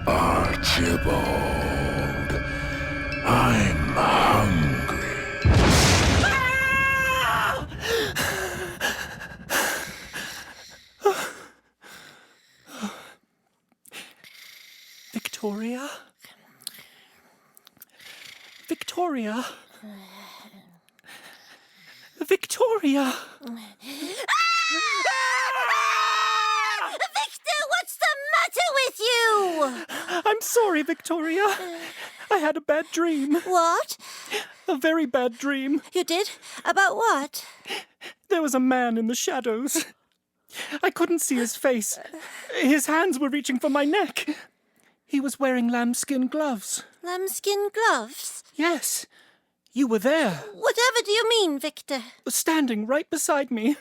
Archibald, I'm hungry. Victoria? Victoria? Victoria! Victor, what's the matter with you? I'm sorry, Victoria. I had a bad dream. What? A very bad dream. You did? About what? There was a man in the shadows. I couldn't see his face. His hands were reaching for my neck. He was wearing lambskin gloves. Lambskin gloves? Yes. You were there. Whatever do you mean, Victor? Standing right beside me.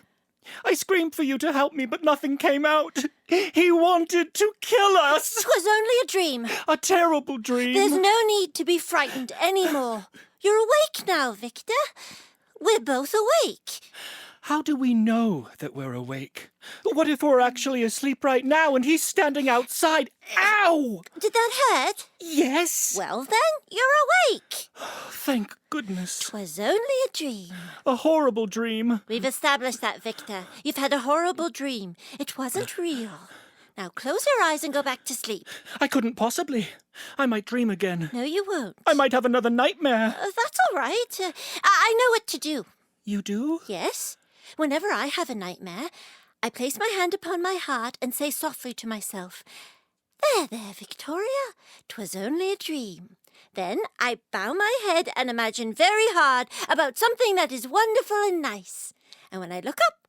I screamed for you to help me, but nothing came out. He wanted to kill us. 'Twas only a dream. A terrible dream. There's no need to be frightened anymore. You're awake now, Victor. We're both awake. How do we know that we're awake? What if we're actually asleep right now and he's standing outside? Ow! Did that hurt? Yes. Well then, you're awake. Thank goodness. 'Twas only a dream. A horrible dream. We've established that, Victor. You've had a horrible dream. It wasn't real. Now close your eyes and go back to sleep. I couldn't possibly. I might dream again. No, you won't. I might have another nightmare. That's all right. I know what to do. You do? Yes. Whenever I have a nightmare, I place my hand upon my heart and say softly to myself, "There, there, Victoria, 'twas only a dream." Then I bow my head and imagine very hard about something that is wonderful and nice. And when I look up,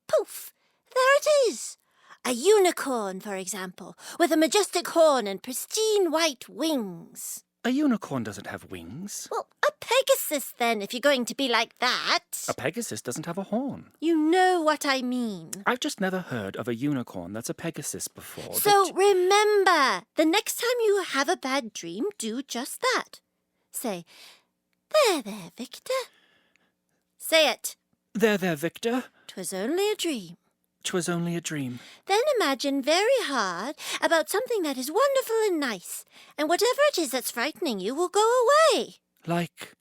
poof, there it is. A unicorn, for example, with a majestic horn and pristine white wings. A unicorn doesn't have wings. Well, a Pegasus then, if you're going to be like that. A Pegasus doesn't have a horn. You know what I mean. I've just never heard of a unicorn that's a Pegasus before. So remember, the next time you have a bad dream, do just that. Say, "There, there, Victor." Say it. There, there, Victor. 'Twas only a dream. 'Twas only a dream. Then imagine very hard about something that is wonderful and nice, and whatever it is that's frightening you will go away. Like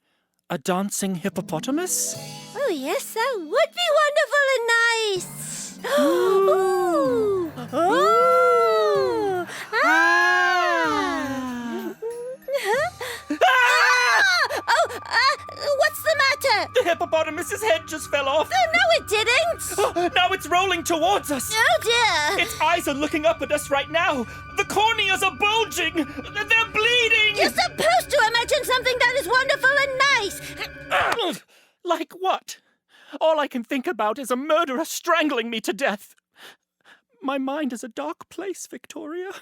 a dancing hippopotamus? Oh, yes, that would be wonderful and nice. Ooh. Ooh. What's the matter? The hippopotamus's head just fell off. Oh, no, it didn't. Oh, now it's rolling towards us. Oh, dear. Its eyes are looking up at us right now. The corneas are bulging. They're bleeding. You're supposed to imagine something that is wonderful and nice. Like what? All I can think about is a murderer strangling me to death. My mind is a dark place, Victoria.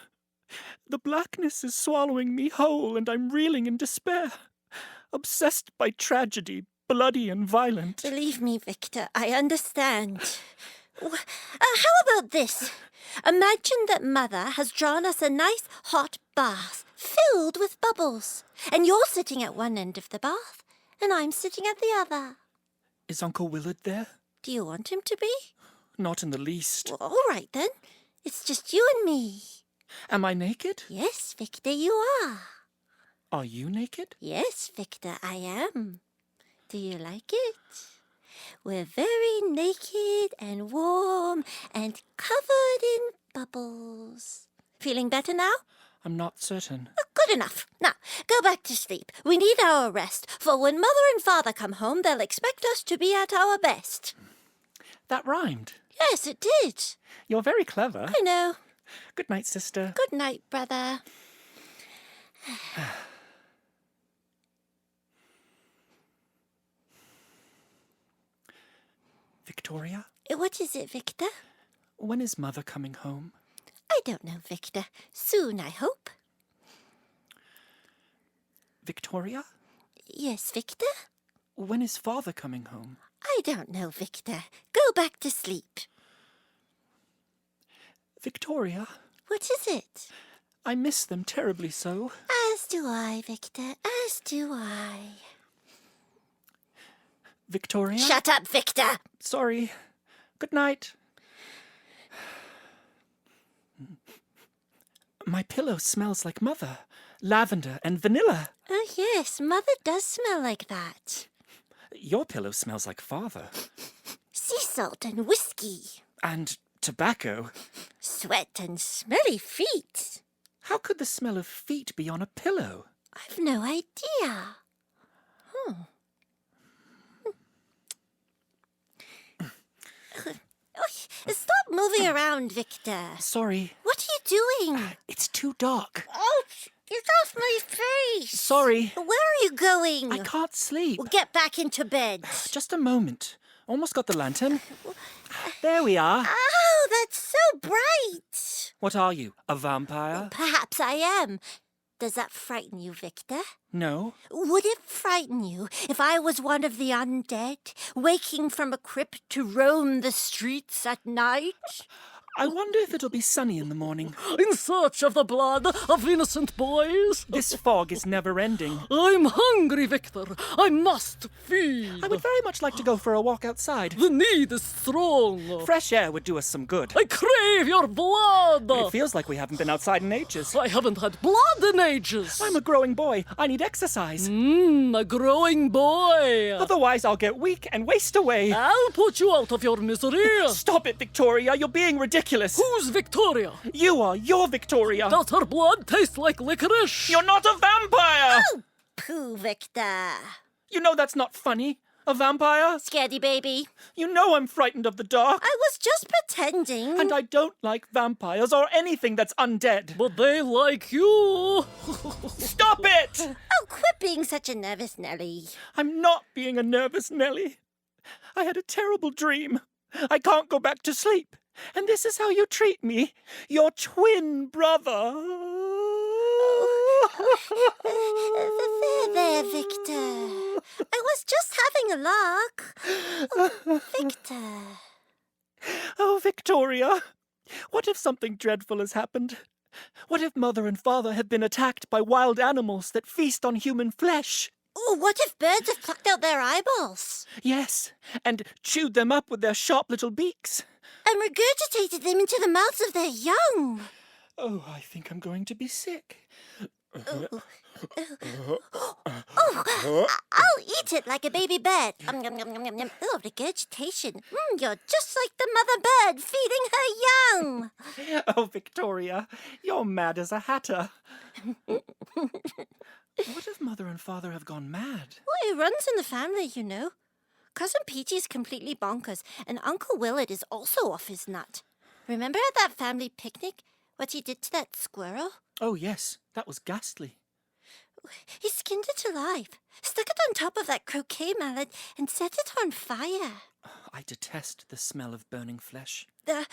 The blackness is swallowing me whole, and I'm reeling in despair. Obsessed by tragedy, bloody and violent. Believe me, Victor, I understand. How about this? Imagine that Mother has drawn us a nice hot bath filled with bubbles, and you're sitting at one end of the bath, and I'm sitting at the other. Is Uncle Willard there? Do you want him to be? Not in the least. Well, all right, then. It's just you and me. Am I naked? Yes, Victor, you are. Are you naked? Yes, Victor, I am. Do you like it? We're very naked and warm and covered in bubbles. Feeling better now? I'm not certain. Oh, good enough. Now, go back to sleep. We need our rest, for when Mother and Father come home, they'll expect us to be at our best. That rhymed. Yes, it did. You're very clever. I know. Good night, sister. Good night, brother. Victoria? What is it, Victor? When is Mother coming home? I don't know, Victor. Soon, I hope. Victoria? Yes, Victor? When is Father coming home? I don't know, Victor. Go back to sleep. Victoria? What is it? I miss them terribly so. As As do I, Victor, as do I. Victoria? Shut up, Victor! Sorry. Good night. My pillow smells like Mother. Lavender and vanilla. Oh, yes, Mother does smell like that. Your pillow smells like Father. Sea salt and whiskey. And tobacco. Sweat and smelly feet. How could the smell of feet be on a pillow? I've no idea. Stop moving around, Victor. Sorry. What are you doing? It's too dark. Ouch! Get off my face! Sorry. Where are you going? I can't sleep. Well, get back into bed. Just a moment. Almost got the lantern. There we are. Oh, that's so bright. What are you, a vampire? Perhaps I am. Does that frighten you, Victor? No. Would it frighten you if I was one of the undead, waking from a crypt to roam the streets at night? I wonder if it'll be sunny in the morning. In search of the blood of innocent boys? This fog is never ending. I'm hungry, Victor. I must feed. I would very much like to go for a walk outside. The need is strong. Fresh air would do us some good. I crave your blood. It feels like we haven't been outside in ages. I haven't had blood in ages. I'm a growing boy. I need exercise. A growing boy. Otherwise, I'll get weak and waste away. I'll put you out of your misery. Stop it, Victoria. You're being ridiculous. Who's Victoria? You are. You're Victoria. Does her blood taste like licorice? You're not a vampire. Oh, pooh, Victor. You know that's not funny. A vampire. Scaredy baby. You know I'm frightened of the dark. I was just pretending. And I don't like vampires or anything that's undead. But they like you. Stop it! Oh, quit being such a nervous Nelly. I'm not being a nervous Nelly. I had a terrible dream. I can't go back to sleep. And this is how you treat me, your twin brother. There, Victor. I was just having a lark. Oh, Victor. Oh, Victoria. What if something dreadful has happened? What if Mother and Father have been attacked by wild animals that feast on human flesh? Oh, what if birds have plucked out their eyeballs? Yes, and chewed them up with their sharp little beaks. And regurgitated them into the mouths of their young. Oh, I think I'm going to be sick. I'll eat it like a baby bird. Oh, regurgitation. You're just like the mother bird feeding her young. Oh, Victoria, you're mad as a hatter. What if Mother and Father have gone mad? Well, it runs in the family, you know. Cousin Peachy's completely bonkers, and Uncle Willard is also off his nut. Remember at that family picnic, what he did to that squirrel? Oh, yes, that was ghastly. He skinned it alive, stuck it on top of that croquet mallet, and set it on fire. I detest the smell of burning flesh. Now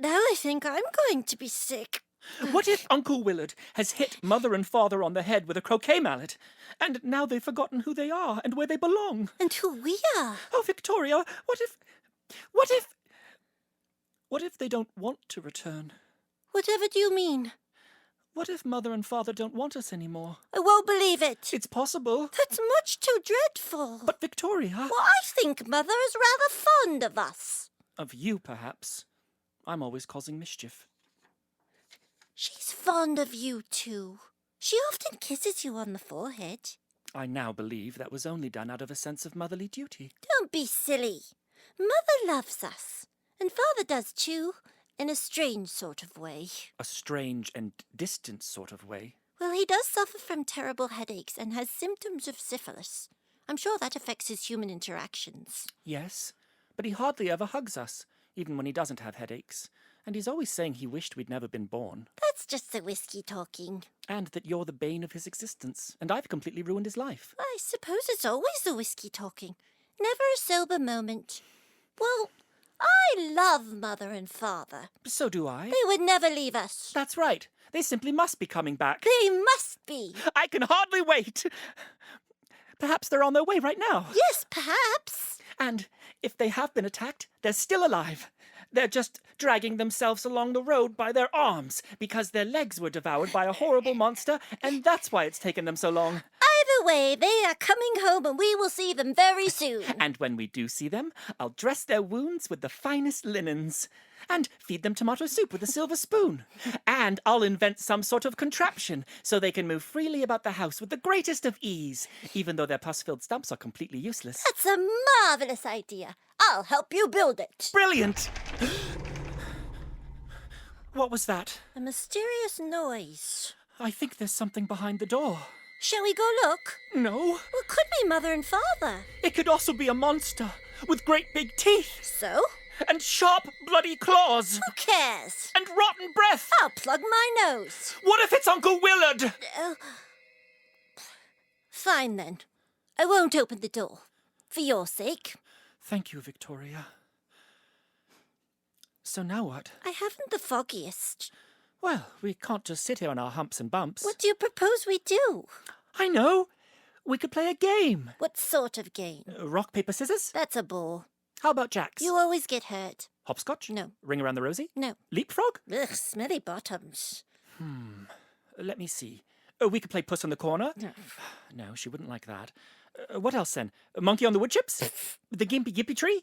I think I'm going to be sick. What if Uncle Willard has hit Mother and Father on the head with a croquet mallet, and now they've forgotten who they are and where they belong? And who we are. Oh, Victoria, what if they don't want to return? Whatever do you mean? What if Mother and Father don't want us anymore? I won't believe it. It's possible. That's much too dreadful. But Victoria... Well, I think Mother is rather fond of us. Of you, perhaps. I'm always causing mischief. She's fond of you, too. She often kisses you on the forehead. I now believe that was only done out of a sense of motherly duty. Don't be silly. Mother loves us. And Father does, too. In a strange sort of way. A strange and distant sort of way. Well, he does suffer from terrible headaches and has symptoms of syphilis. I'm sure that affects his human interactions. Yes, but he hardly ever hugs us, even when he doesn't have headaches. And he's always saying he wished we'd never been born. That's just the whiskey talking. And that you're the bane of his existence, and I've completely ruined his life. I suppose it's always the whiskey talking. Never a sober moment. Well, I love Mother and Father. So do I. They would never leave us. That's right. They simply must be coming back. They must be. I can hardly wait. Perhaps they're on their way right now. Yes, perhaps. And if they have been attacked, they're still alive. They're just dragging themselves along the road by their arms because their legs were devoured by a horrible monster, and that's why it's taken them so long. Either way, they are coming home and we will see them very soon. And when we do see them, I'll dress their wounds with the finest linens. And feed them tomato soup with a silver spoon. And I'll invent some sort of contraption so they can move freely about the house with the greatest of ease, even though their pus-filled stumps are completely useless. That's a marvelous idea. I'll help you build it. Brilliant! What was that? A mysterious noise. I think there's something behind the door. Shall we go look? No. Well, it could be Mother and Father. It could also be a monster with great big teeth. So? And sharp, bloody claws. Who cares? And rotten breath. I'll plug my nose. What if it's Uncle Willard? Fine, then. I won't open the door. For your sake. Thank you, Victoria. So now what? I haven't the foggiest. Well, we can't just sit here on our humps and bumps. What do you propose we do? I know. We could play a game. What sort of game? Rock, paper, scissors? That's a bore. How about jacks? You always get hurt. Hopscotch? No. Ring around the rosy? No. Leapfrog? Ugh, smelly bottoms. Let me see. We could play Puss in the Corner? No, she wouldn't like that. What else then? Monkey on the wood chips? The Gimpy Gippy tree?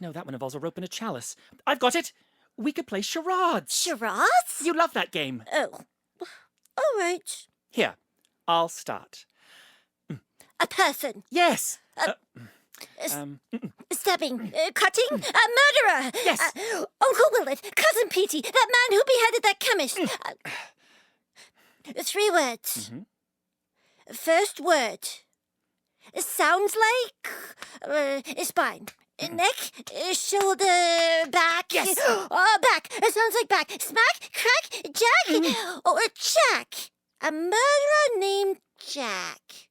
No, that one involves a rope and a chalice. I've got it! We could play charades. Charades? You love that game. Oh. All right. Here, I'll start. A person. Yes! Stabbing. Cutting. A murderer. Yes. Uncle Willard. Cousin Petey. That man who beheaded that chemist. 3 words. First word. Sounds like spine. Neck, shoulder, back. Yes. Back. Sounds like back. Smack, crack, jack, or Jack. A murderer named Jack.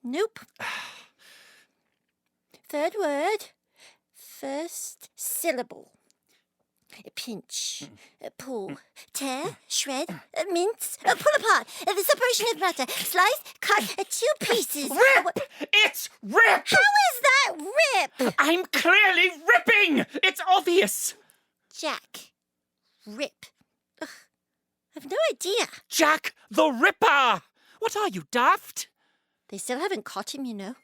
Nope. Third word. First syllable. Pinch, pull, tear, shred, mince, pull apart, the separation of matter, slice, cut, 2 pieces. Rip! It's rip! How is that rip? I'm clearly ripping! It's obvious! Jack. Rip. Ugh, I've no idea. Jack the Ripper! What are you, daft? They still haven't caught him, you know.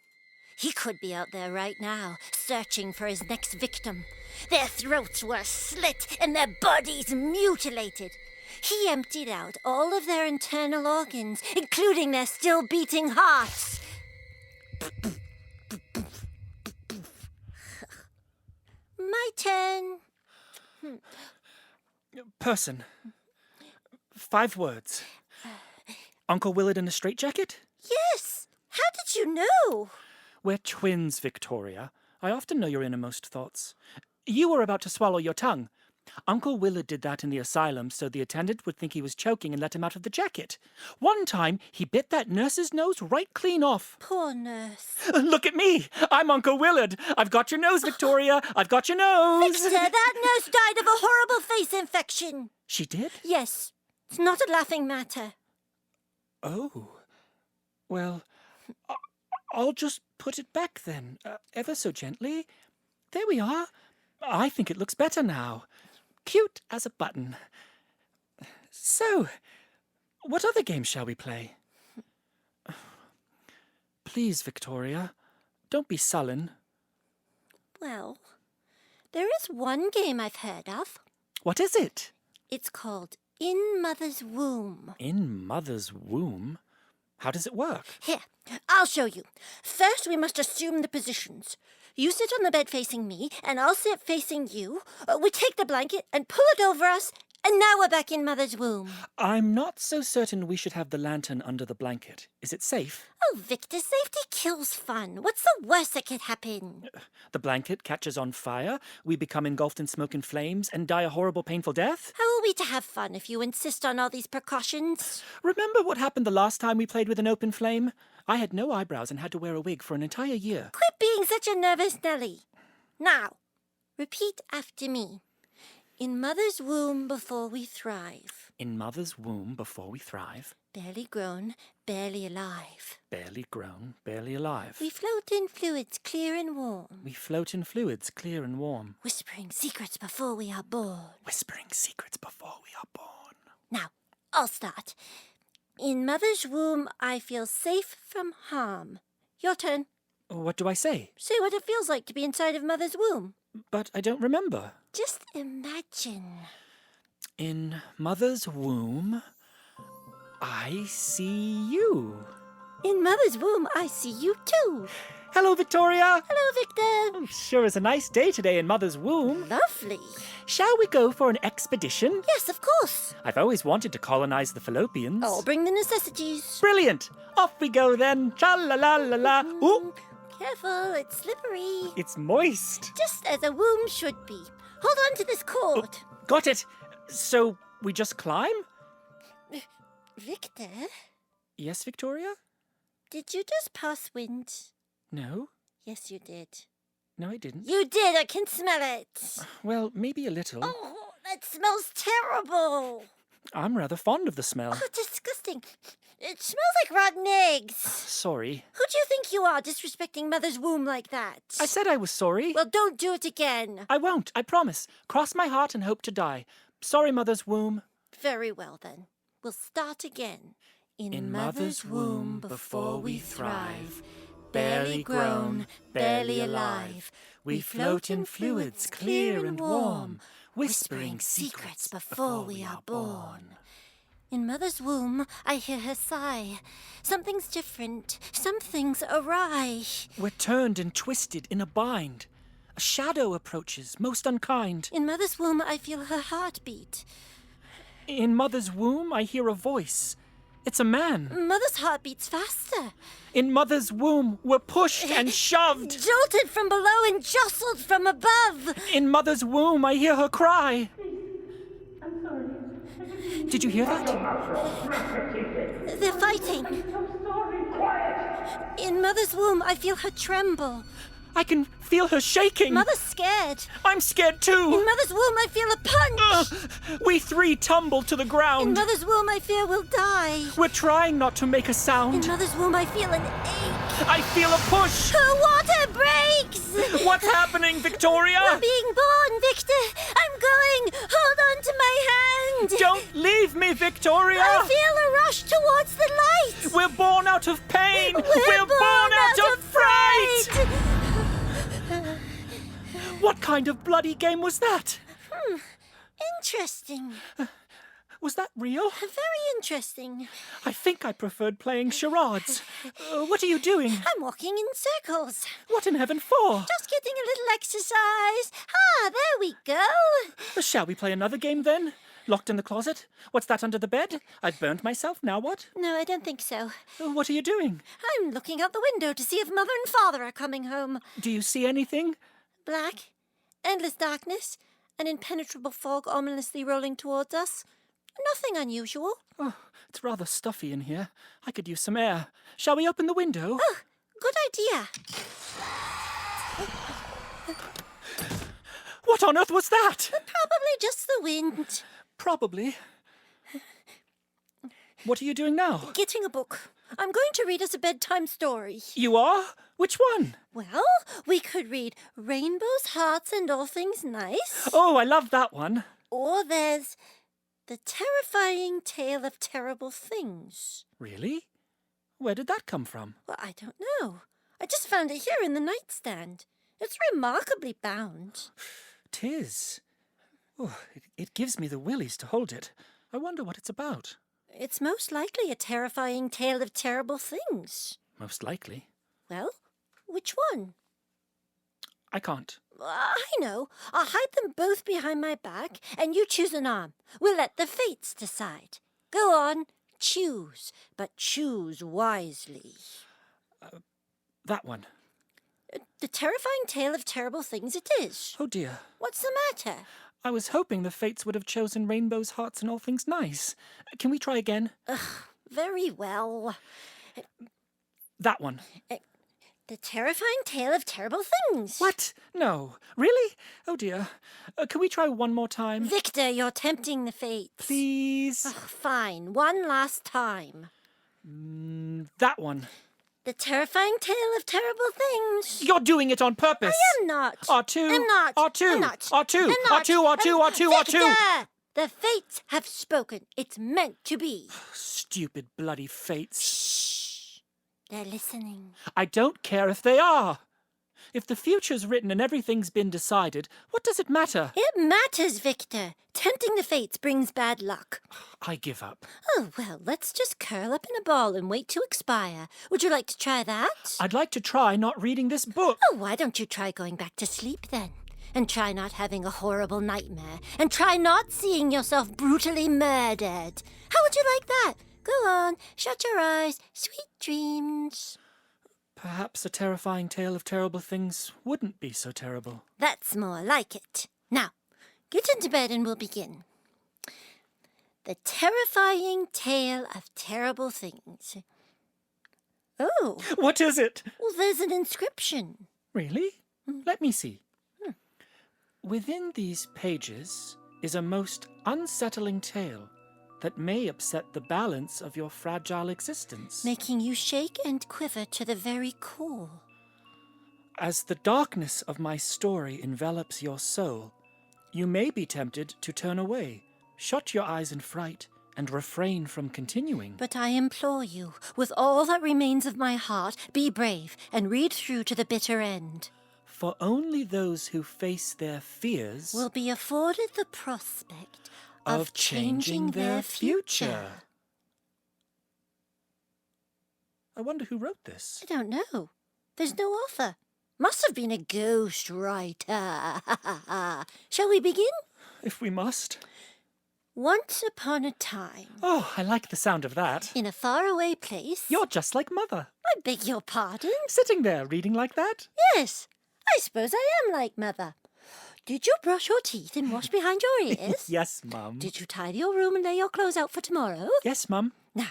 He could be out there right now, searching for his next victim. Their throats were slit and their bodies mutilated. He emptied out all of their internal organs, including their still beating hearts. My turn. Person. 5 words. Uncle Willard in a straitjacket? Yes. How did you know? We're twins, Victoria. I often know your innermost thoughts. You were about to swallow your tongue. Uncle Willard did that in the asylum so the attendant would think he was choking and let him out of the jacket. One time, he bit that nurse's nose right clean off. Poor nurse. Look at me! I'm Uncle Willard! I've got your nose, Victoria! I've got your nose! Victor, that nurse died of a horrible face infection. She did? Yes. It's not a laughing matter. Oh. Well, I'll just put it back then, ever so gently. There we are. I think it looks better now. Cute as a button. So, what other game shall we play? Please, Victoria, don't be sullen. Well, there is one game I've heard of. What is it? It's called In Mother's Womb. In Mother's Womb? How does it work? Here, I'll show you. First, we must assume the positions. You sit on the bed facing me, and I'll sit facing you. We take the blanket and pull it over us, and now we're back in Mother's womb. I'm not so certain we should have the lantern under the blanket. Is it safe? Oh, Victor, safety kills fun. What's the worst that could happen? The blanket catches on fire, we become engulfed in smoke and flames, and die a horrible, painful death? How are we to have fun if you insist on all these precautions? Remember what happened the last time we played with an open flame? I had no eyebrows and had to wear a wig for an entire year. Quit being such a nervous Nelly. Now, repeat after me. In mother's womb before we thrive. In mother's womb before we thrive. Barely grown, barely alive. Barely grown, barely alive. We float in fluids clear and warm. We float in fluids clear and warm. Whispering secrets before we are born. Whispering secrets before we are born. Now, I'll start. In mother's womb, I feel safe from harm. Your turn. What do I say? Say what it feels like to be inside of mother's womb. But I don't remember. Just imagine. In mother's womb, I see you. In mother's womb, I see you too. Hello, Victoria. Hello, Victor. Sure is a nice day today in mother's womb. Lovely. Shall we go for an expedition? Yes, of course. I've always wanted to colonize the Fallopians. I'll bring the necessities. Brilliant. Off we go then. Tra-la-la-la-la. Ooh, Careful, it's slippery. it's moist. Just as a womb should be. Hold on to this cord. Got it. So we just climb? Victor, Yes, Victoria? did you just pass wind? No. Yes, you did. No, I didn't. You did, I can smell it. Well, maybe a little. Oh, that smells terrible. I'm rather fond of the smell. Oh, disgusting. It smells like rotten eggs. Sorry. Who do you think you are, disrespecting mother's womb like that? I said I was sorry. Well, don't do it again. I won't, I promise. Cross my heart and hope to die. Sorry, mother's womb. Very well, then. We'll start again. In mother's womb before we thrive, barely grown, barely alive, we float in fluids clear and warm, whispering secrets before we are born. In mother's womb, I hear her sigh. Something's different. Something's awry. We're turned and twisted in a bind. A shadow approaches, most unkind. In mother's womb, I feel her heartbeat. In mother's womb, I hear a voice. It's a man. Mother's heart beats faster. In mother's womb, we're pushed and shoved. Jolted from below and jostled from above. In mother's womb, I hear her cry. I'm sorry. Did you hear that? They're fighting. In mother's womb, I feel her tremble. I can feel her shaking. Mother's scared. I'm scared In too. mother's womb, I feel a punch. We three tumble to the In ground. mother's womb, I fear we'll die. We're trying not to make a In sound. mother's womb, I feel an ache. I feel a push. Her water breaks. What's happening, Victoria? We're being born, Victor. I'm going. Hold on to my hand. Don't leave me, Victoria. I feel a rush towards the light. We're born out of pain. We're born out of fright. fright. What kind of bloody game was that? Interesting. Was that real? Very interesting. I think I preferred playing charades. What are you doing? I'm walking in circles. What in heaven for? Just getting a little exercise. Ah, there we go. Shall we play another game then? Locked in the closet? What's that under the bed? I've burnt myself, now what? No, I don't think so. What are you doing? I'm looking out the window to see if Mother and Father are coming home. Do you see anything? Black, endless darkness, an impenetrable fog ominously rolling towards us. Nothing unusual. Oh, it's rather stuffy in here. I could use some air. Shall we open the window? Oh, good idea. What on earth was that? Probably just the wind. Probably. What are you doing now? Getting a book. I'm going to read us a bedtime story. You are? Which one? Well, we could read Rainbows, Hearts, and All Things Nice. Oh, I love that one. Or there's The Terrifying Tale of Terrible Things. Really? Where did that come from? Well, I don't know. I just found it here in the nightstand. It's remarkably bound. 'Tis. Oh, it gives me the willies to hold it. I wonder what it's about. It's most likely a terrifying tale of terrible things. Most likely. Well, which one? I can't. I know. I'll hide them both behind my back, and you choose an arm. We'll let the fates decide. Go on, choose, but choose wisely. That one. The Terrifying Tale of Terrible Things it is. Oh dear. What's the matter? I was hoping the fates would have chosen rainbows, hearts, and all things nice. Can we try again? Very well. That one. The terrifying tale of terrible things. What? No. Really? Oh dear. Can we try one more time? Victor, you're tempting the fates. Please? Oh, fine, one last time. That one. The terrifying tale of terrible things. You're doing it on purpose. I am not. R2. I'm not. R2. I'm not. R2. I'm not. R2. R2. R2. R2. Victor! The fates have spoken. It's meant to be. Stupid bloody fates. Shh. They're listening. I don't care if they are. If the future's written and everything's been decided, what does it matter? It matters, Victor. Tempting the fates brings bad luck. I give up. Oh, well, let's just curl up in a ball and wait to expire. Would you like to try that? I'd like to try not reading this book. Oh, why don't you try going back to sleep then? And try not having a horrible nightmare. And try not seeing yourself brutally murdered. How would you like that? Go on, shut your eyes. Sweet dreams. Perhaps a terrifying tale of terrible things wouldn't be so terrible. That's more like it. Now, get into bed and we'll begin. The terrifying tale of terrible things. Oh, What is it? well, there's an inscription. Really? Let me see. Within these pages is a most unsettling tale that may upset the balance of your fragile existence. Making you shake and quiver to the very core. As the darkness of my story envelops your soul, you may be tempted to turn away, shut your eyes in fright, and refrain from continuing. But I implore you, with all that remains of my heart, be brave and read through to the bitter end. For only those who face their fears Will be afforded the prospect of changing their future. I wonder who wrote this. I don't know. There's no author. Must have been a ghost writer. Shall we begin? If we must. Once upon a time, Oh, I like the sound of that. in a faraway place. You're just like Mother. I beg your pardon? Sitting there reading like that. Yes, I suppose I am like Mother. Did you brush your teeth and wash behind your ears? Yes, Mum. Did you tidy your room and lay your clothes out for tomorrow? Yes, Mum. Now,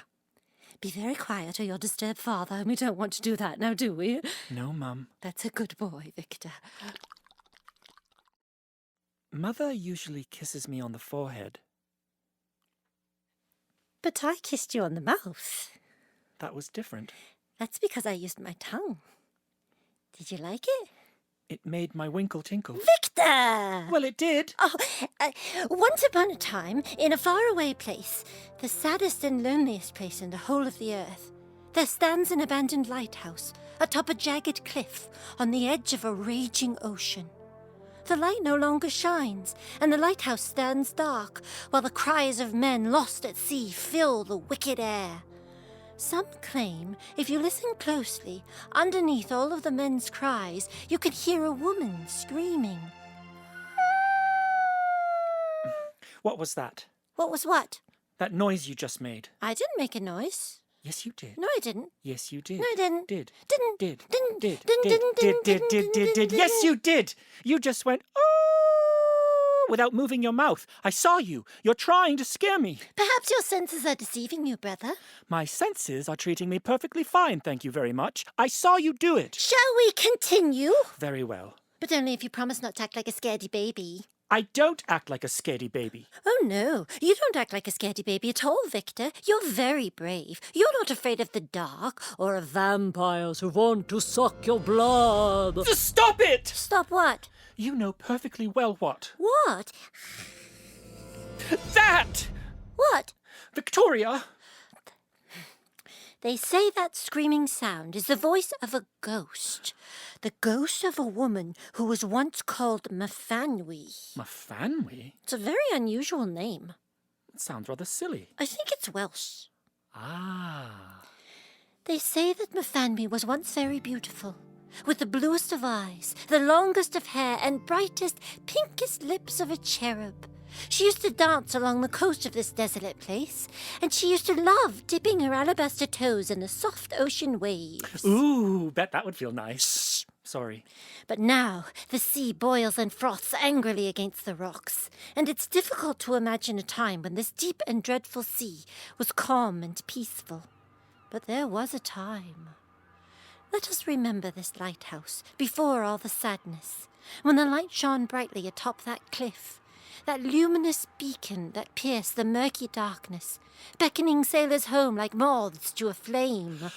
be very quiet or you'll disturb Father, and we don't want to do that now, do we? No, Mum. That's a good boy, Victor. Mother usually kisses me on the forehead. But I kissed you on the mouth. That was different. That's because I used my tongue. Did you like it? It made my winkle tinkle. Victor! Well, it did. Oh, once upon a time, in a faraway place, the saddest and loneliest place in the whole of the earth, there stands an abandoned lighthouse atop a jagged cliff on the edge of a raging ocean. The light no longer shines, and the lighthouse stands dark, while the cries of men lost at sea fill the wicked air. Some claim, if you listen closely, underneath all of the men's cries, you can hear a woman screaming. What was that? What was what? That noise you just made. I didn't make a noise. Yes, you did. No, I didn't. Yes, you did. No, I didn't. Did. Didn't. Did. Didn't. Did. Didn't. Did. Didn't. Did. Didn't. Did. Did. Did. Yes, you did. You just went, oh, without moving your mouth. I saw you. You're trying to scare me. Perhaps your senses are deceiving you, brother. My senses are treating me perfectly fine, thank you very much. I saw you do it. Shall we continue? Very well. But only if you promise not to act like a scaredy baby. I don't act like a scaredy baby. Oh, no. You don't act like a scaredy baby at all, Victor. You're very brave. You're not afraid of the dark or of Vampires who want to suck your blood. Just stop it! Stop what? You know perfectly well what. What? That! What? Victoria! They say that screaming sound is the voice of a ghost. The ghost of a woman who was once called Mafanwy. Mafanwy? It's a very unusual name. It sounds rather silly. I think it's Welsh. Ah. They say that Mafanwy was once very beautiful, with the bluest of eyes, the longest of hair, and brightest, pinkest lips of a cherub. She used to dance along the coast of this desolate place, and she used to love dipping her alabaster toes in the soft ocean waves. Ooh, bet that would feel nice. Sorry. But now the sea boils and froths angrily against the rocks, and it's difficult to imagine a time when this deep and dreadful sea was calm and peaceful. But there was a time. Let us remember this lighthouse before all the sadness, when the light shone brightly atop that cliff, that luminous beacon that pierced the murky darkness, beckoning sailors home like moths to a flame.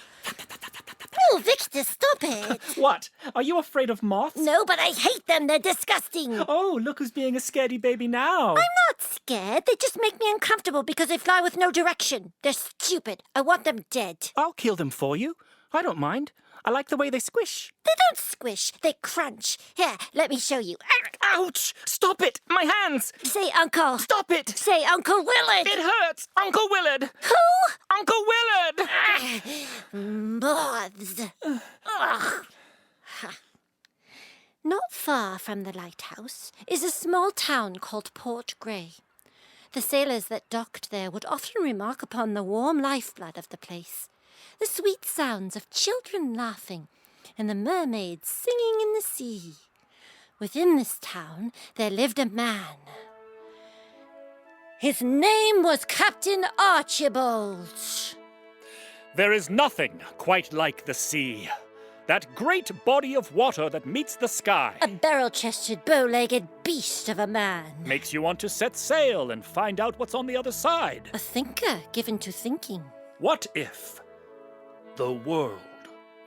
Oh, Victor, stop it! What? Are you afraid of moths? No, but I hate them. They're disgusting. Oh, look who's being a scaredy baby now. I'm not scared. They just make me uncomfortable because they fly with no direction. They're stupid. I want them dead. I'll kill them for you. I don't mind. I like the way they squish. They don't squish. They crunch. Here, let me show you. Ouch! Stop it! My hands! Say, Uncle. Stop it! Say, Uncle Willard. It hurts! Uncle Willard! Who? Uncle Willard! Moths. Ugh. Ha. Not far from the lighthouse is a small town called Port Grey. The sailors that docked there would often remark upon the warm lifeblood of the place, the sweet sounds of children laughing, and the mermaids singing in the sea. Within this town there lived a man. His name was Captain Archibald. There is nothing quite like the sea. That great body of water that meets the sky. A barrel-chested, bow-legged beast of a man. Makes you want to set sail and find out what's on the other side. A thinker given to thinking. What if the world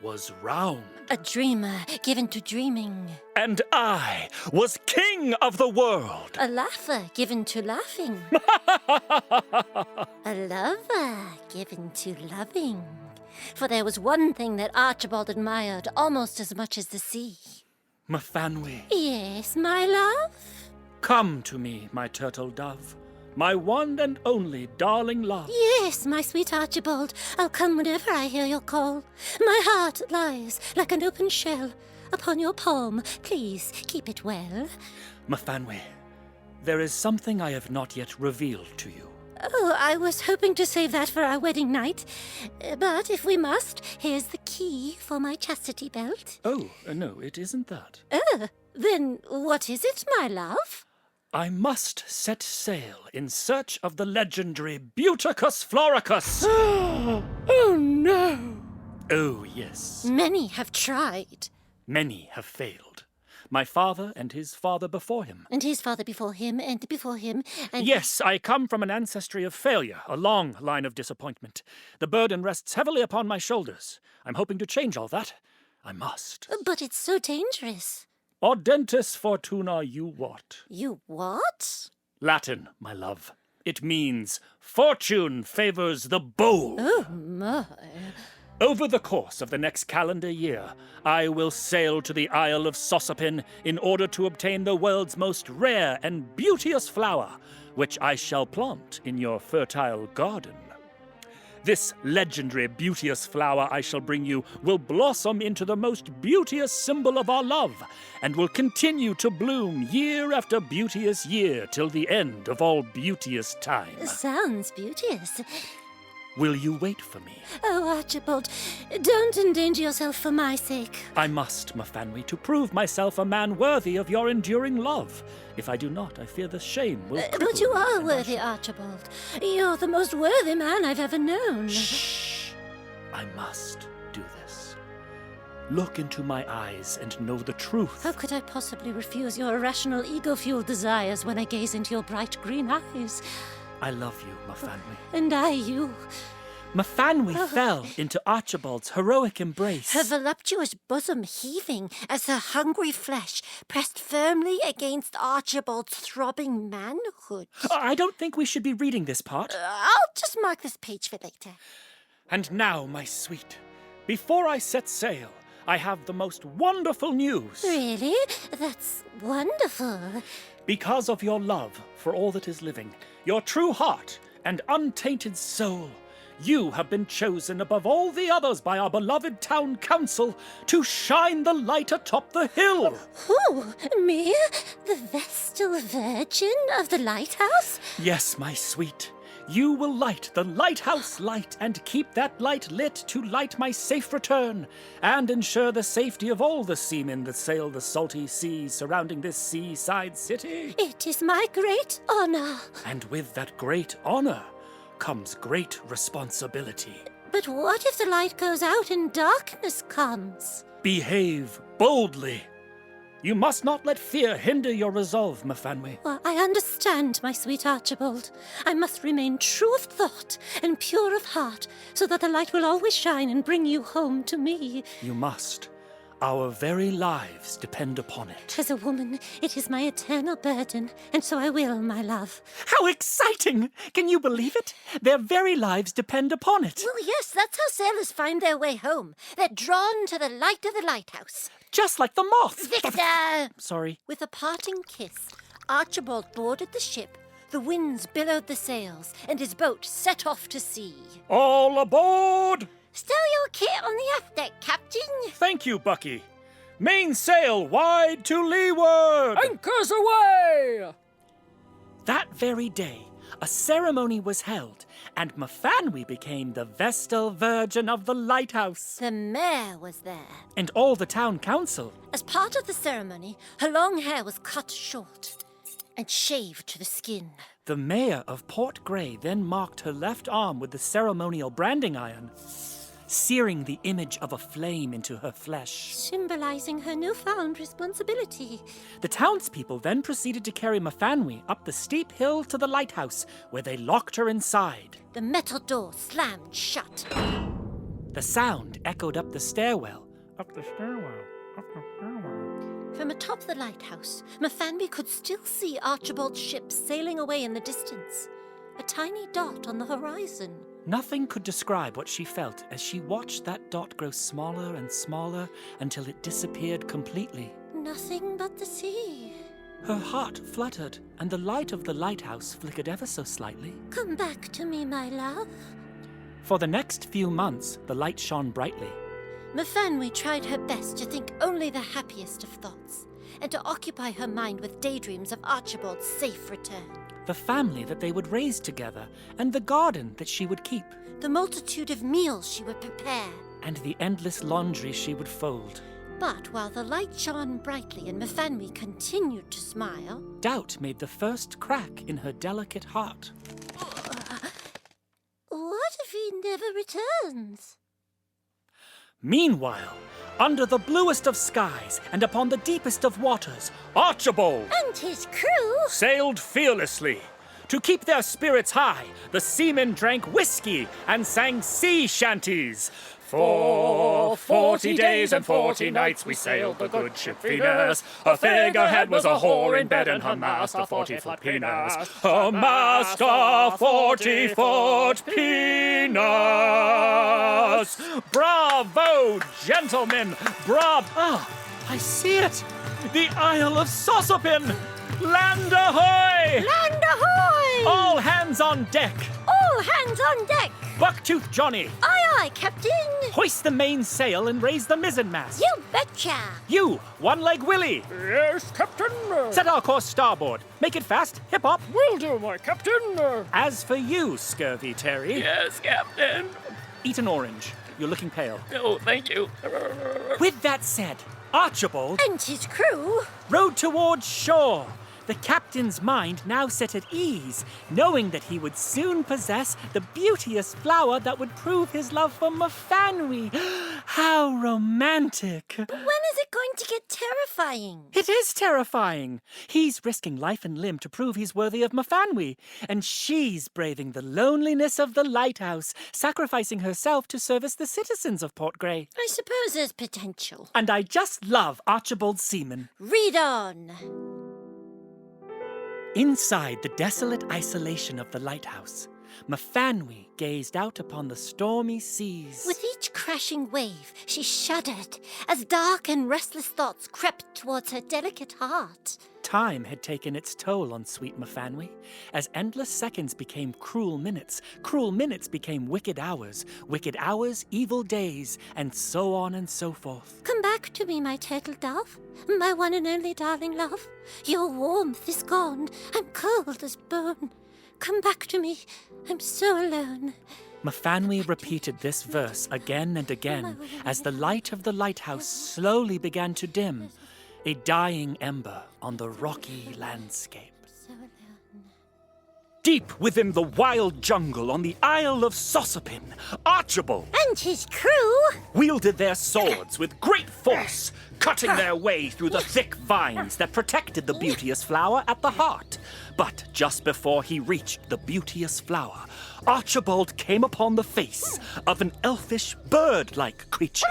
was round? A dreamer given to dreaming. And I was king of the world. A laugher given to laughing. A lover given to loving. For there was one thing that Archibald admired almost as much as the sea. Mafanwi, Yes, my love? come to me, my turtle dove. My one and only darling love. Yes, my sweet Archibald. I'll come whenever I hear your call. My heart lies like an open shell upon your palm. Please keep it well. Mafanwi, there is something I have not yet revealed to you. Oh, I was hoping to save that for our wedding night. But if we must, here's the key for my chastity belt. Oh, no, it isn't that. Then what is it, my love? I must set sail in search of the legendary Buticus Floricus. Oh no! Oh, yes. Many have tried. Many have failed. My father and his father before him. And his father before him, and before him, and... Yes, I come from an ancestry of failure, a long line of disappointment. The burden rests heavily upon my shoulders. I'm hoping to change all that. I must. But it's so dangerous. Audentis fortuna you wot. You what? Latin, my love. It means fortune favors the bold. Oh, my. Over the course of the next calendar year, I will sail to the Isle of Sosopin in order to obtain the world's most rare and beauteous flower, which I shall plant in your fertile garden. This legendary beauteous flower I shall bring you will blossom into the most beauteous symbol of our love, and will continue to bloom year after beauteous year till the end of all beauteous time. Sounds beauteous. Will you wait for me? Oh, Archibald, don't endanger yourself for my sake. I must, Mafanwi, to prove myself a man worthy of your enduring love. If I do not, I fear the shame will But you cripple are my worthy, Archibald. You're the most worthy man I've ever known. Shh! I must do this. Look into my eyes and know the truth. How could I possibly refuse your irrational, ego-fueled desires when I gaze into your bright green eyes? I love you, Mafanwi. And I you. Mafanwi fell into Archibald's heroic embrace. Her voluptuous bosom heaving as her hungry flesh pressed firmly against Archibald's throbbing manhood. I don't think we should be reading this part. I'll just mark this page for later. And now, my sweet, before I set sail, I have the most wonderful news. Really? That's wonderful. Because of your love for all that is living, your true heart and untainted soul, you have been chosen above all the others by our beloved town council to shine the light atop the hill. Who? Me? The Vestal Virgin of the lighthouse? Yes, my sweet. You will light the lighthouse light and keep that light lit to light my safe return and ensure the safety of all the seamen that sail the salty seas surrounding this seaside city. It is my great honor. And with that great honor comes great responsibility. But what if the light goes out and darkness comes? Behave boldly. You must not let fear hinder your resolve, Mafanwy. Well, I understand, my sweet Archibald. I must remain true of thought and pure of heart, so that the light will always shine and bring you home to me. You must. Our very lives depend upon it. As a woman, it is my eternal burden, and so I will, my love. How exciting! Can you believe it? Their very lives depend upon it. Well, yes, that's how sailors find their way home. They're drawn to the light of the lighthouse. Just like the moth. Victor! Sorry. With a parting kiss, Archibald boarded the ship, the winds billowed the sails, and his boat set off to sea. All aboard! Stow your kit on the aft deck, Captain. Thank you, Bucky. Mainsail wide to leeward! Anchors away! That very day, a ceremony was held, and Mafanwy became the Vestal Virgin of the lighthouse. The mayor was there. And all the town council. As part of the ceremony, her long hair was cut short and shaved to the skin. The mayor of Port Grey then marked her left arm with the ceremonial branding iron, searing the image of a flame into her flesh. Symbolizing her newfound responsibility. The townspeople then proceeded to carry Mafanwy up the steep hill to the lighthouse, where they locked her inside. The metal door slammed shut. The sound echoed up the stairwell. From atop the lighthouse, Mafanwy could still see Archibald's ship sailing away in the distance. A tiny dot on the horizon. Nothing could describe what she felt as she watched that dot grow smaller and smaller until it disappeared completely. Nothing but the sea. Her heart fluttered, and the light of the lighthouse flickered ever so slightly. Come back to me, my love. For the next few months, the light shone brightly. Mafanwy tried her best to think only the happiest of thoughts, and to occupy her mind with daydreams of Archibald's safe return. The family that they would raise together, and the garden that she would keep, The multitude of meals she would prepare. and the endless laundry she would fold. But while the light shone brightly and Mafanwy continued to smile, Doubt made the first crack in her delicate heart. what if he never returns? Meanwhile, under the bluest of skies and upon the deepest of waters, Archibald And his crew? sailed fearlessly. To keep their spirits high, the seamen drank whiskey and sang sea shanties. For 40 days and 40 nights we sailed the good ship Venus. Her figurehead was a whore in bed and her mast a 40-foot penis. Her mast a 40-foot penis. Bravo, gentlemen! Bravo! Ah, I see it! The Isle of Sosopin! Land ahoy! Land ahoy! All hands on deck! All hands on deck! Bucktooth Johnny! Aye, aye, Captain! Hoist the mainsail and raise the mizzenmast! You betcha! You, One-Leg Willie! Yes, Captain. Set our course starboard. Make it fast, hip-hop! Will do, my Captain. As for you, Scurvy Terry, Yes, Captain. eat an orange. You're looking pale. Oh, thank you. With that said, Archibald And his crew? rowed towards shore. The captain's mind now set at ease, knowing that he would soon possess the beauteous flower that would prove his love for Mafanwy. How romantic! When is it going to get terrifying? It is terrifying. He's risking life and limb to prove he's worthy of Mafanwy, and she's braving the loneliness of the lighthouse, sacrificing herself to service the citizens of Port Grey. I suppose there's potential. And I just love Archibald Seaman. Read on. Inside the desolate isolation of the lighthouse, Mafanwy gazed out upon the stormy seas. With each crashing wave, she shuddered as dark and restless thoughts crept towards her delicate heart. Time had taken its toll on sweet Mafanwy, as endless seconds became cruel minutes became wicked hours, evil days, and so on and so forth. Come back to me, my turtle dove, my one and only darling love. Your warmth is gone, I'm cold as bone. Come back to me, I'm so alone. Mafanwy repeated this verse again and again as the light of the lighthouse slowly began to dim, a dying ember on the rocky landscape. So alone. Deep within the wild jungle on the Isle of Sosopin, Archibald And his crew. wielded their swords with great force, cutting their way through the thick vines that protected the beauteous flower at the heart. But just before he reached the beauteous flower, Archibald came upon the face of an elfish bird-like creature.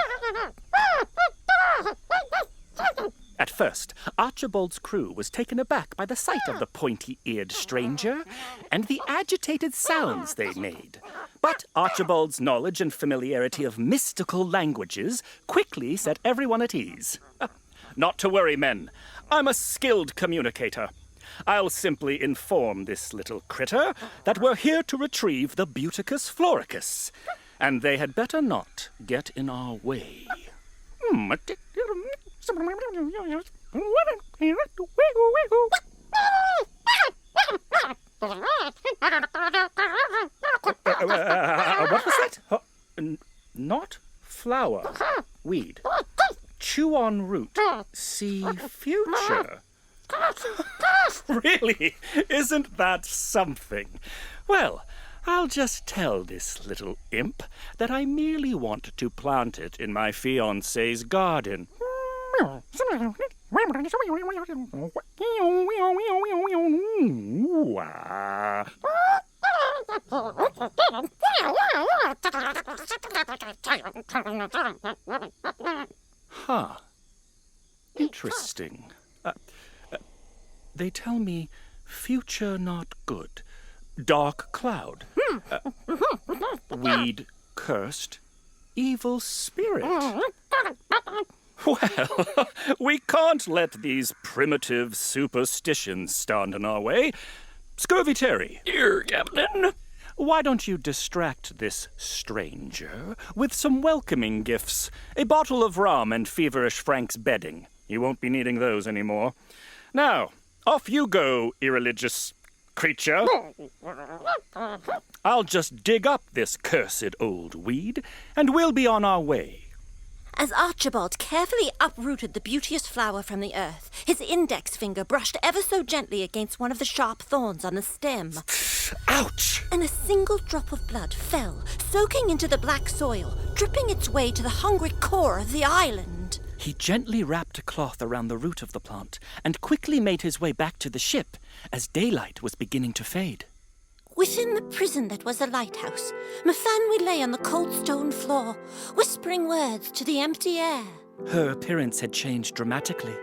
At first, Archibald's crew was taken aback by the sight of the pointy-eared stranger and the agitated sounds they made. But Archibald's knowledge and familiarity of mystical languages quickly set everyone at ease. Not to worry, men. I'm a skilled communicator. I'll simply inform this little critter that we're here to retrieve the Buticus floricus, and they had better not get in our way. What was that? Not flower. Weed. Chew on root. See future. Really? Isn't that something? Well, I'll just tell this little imp that I merely want to plant it in my fiancé's garden. Huh. Interesting. They tell me future not good. Dark cloud. Weed cursed. Evil spirit. Well, we can't let these primitive superstitions stand in our way. Scurvy Terry, Here, Captain. why don't you distract this stranger with some welcoming gifts? A bottle of rum and feverish Frank's bedding. You won't be needing those anymore. Now, off you go, irreligious creature. I'll just dig up this cursed old weed, and we'll be on our way. As Archibald carefully uprooted the beauteous flower from the earth, his index finger brushed ever so gently against one of the sharp thorns on the stem. Ouch! And a single drop of blood fell, soaking into the black soil, dripping its way to the hungry core of the island. He gently wrapped a cloth around the root of the plant and quickly made his way back to the ship as daylight was beginning to fade. Within the prison that was a lighthouse, Mafanwi lay on the cold stone floor, whispering words to the empty air. Her appearance had changed dramatically.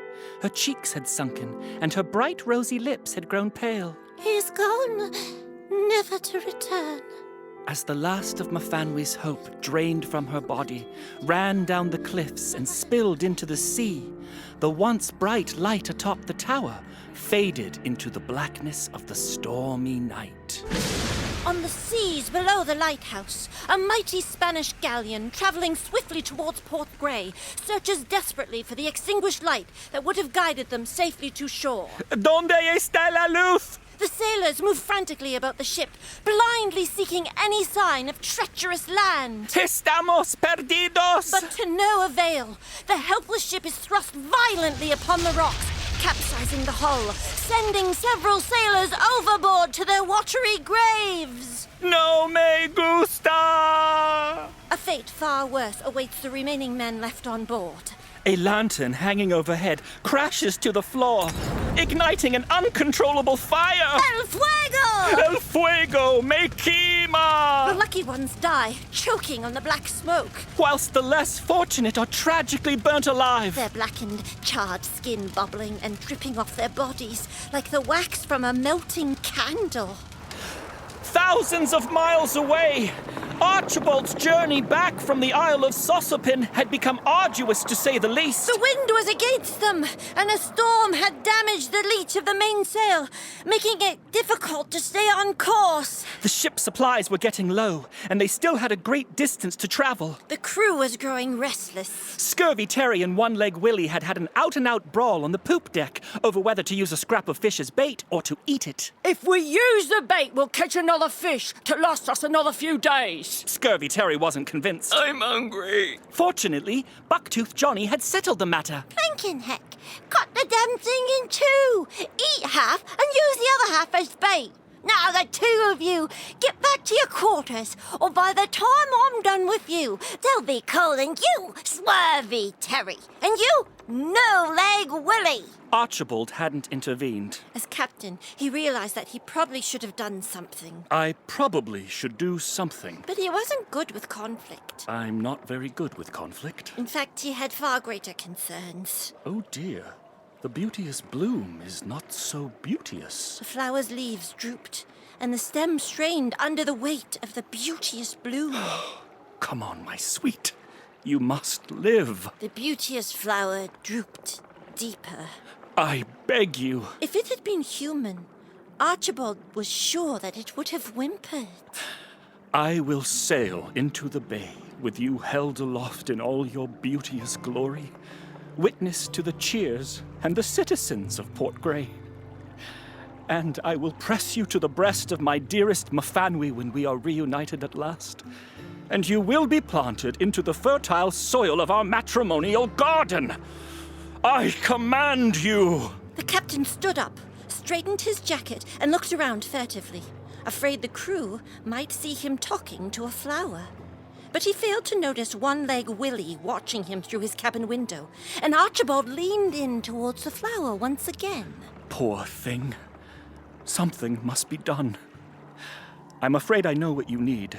Her cheeks had sunken, and her bright rosy lips had grown pale. He's gone, never to return. As the last of Mafanwi's hope drained from her body, ran down the cliffs and spilled into the sea, the once bright light atop the tower faded into the blackness of the stormy night. On the seas below the lighthouse, a mighty Spanish galleon traveling swiftly towards Port Grey searches desperately for the extinguished light that would have guided them safely to shore. Donde está la luz? The sailors move frantically about the ship, blindly seeking any sign of treacherous land. Estamos perdidos! But to no avail. The helpless ship is thrust violently upon the rocks, capsizing the hull, sending several sailors overboard to their watery graves. No me gusta! A fate far worse awaits the remaining men left on board. A lantern hanging overhead crashes to the floor, igniting an uncontrollable fire. El fuego! El fuego me quema! The lucky ones die, choking on the black smoke. Whilst the less fortunate are tragically burnt alive. Their blackened, charred skin bubbling and dripping off their bodies like the wax from a melting candle. Thousands of miles away, Archibald's journey back from the Isle of Sosopin had become arduous, to say the least. The wind was against them, and a storm had damaged the leach of the mainsail, making it difficult to stay on course. The ship's supplies were getting low, and they still had a great distance to travel. The crew was growing restless. Scurvy Terry and One-Leg Willie had had an out-and-out brawl on the poop deck over whether to use a scrap of fish as bait or to eat it. If we use the bait, we'll catch another fish to last us another few days. Scurvy Terry wasn't convinced. I'm hungry. Fortunately, Bucktooth Johnny had settled the matter. Blankenheck, cut the damn thing in two. Eat half and use the other half as bait. Now the two of you, get back to your quarters, or by the time I'm done with you, they'll be calling you Swervy Terry, and you No-Leg Willie. Archibald hadn't intervened. As captain, he realized that he probably should have done something. I probably should do something. But he wasn't good with conflict. I'm not very good with conflict. In fact, he had far greater concerns. Oh dear. The beauteous bloom is not so beauteous. The flower's leaves drooped, and the stem strained under the weight of the beauteous bloom. Come on, my sweet. You must live. The beauteous flower drooped deeper. I beg you. If it had been human, Archibald was sure that it would have whimpered. I will sail into the bay with you held aloft in all your beauteous glory, witness to the cheers and the citizens of Port Grey. And I will press you to the breast of my dearest Mafanwi when we are reunited at last. And you will be planted into the fertile soil of our matrimonial garden. I command you! The captain stood up, straightened his jacket, and looked around furtively, afraid the crew might see him talking to a flower. But he failed to notice One-Leg Willie watching him through his cabin window, and Archibald leaned in towards the flower once again. Poor thing. Something must be done. I'm afraid I know what you need,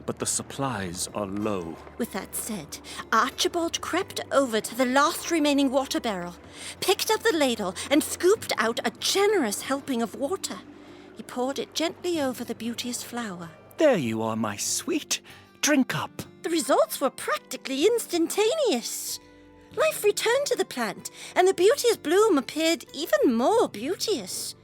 but the supplies are low. With that said, Archibald crept over to the last remaining water barrel, picked up the ladle, and scooped out a generous helping of water. He poured it gently over the beauteous flower. There you are, my sweet. Drink up. The results were practically instantaneous. Life returned to the plant, and the beauteous bloom appeared even more beauteous.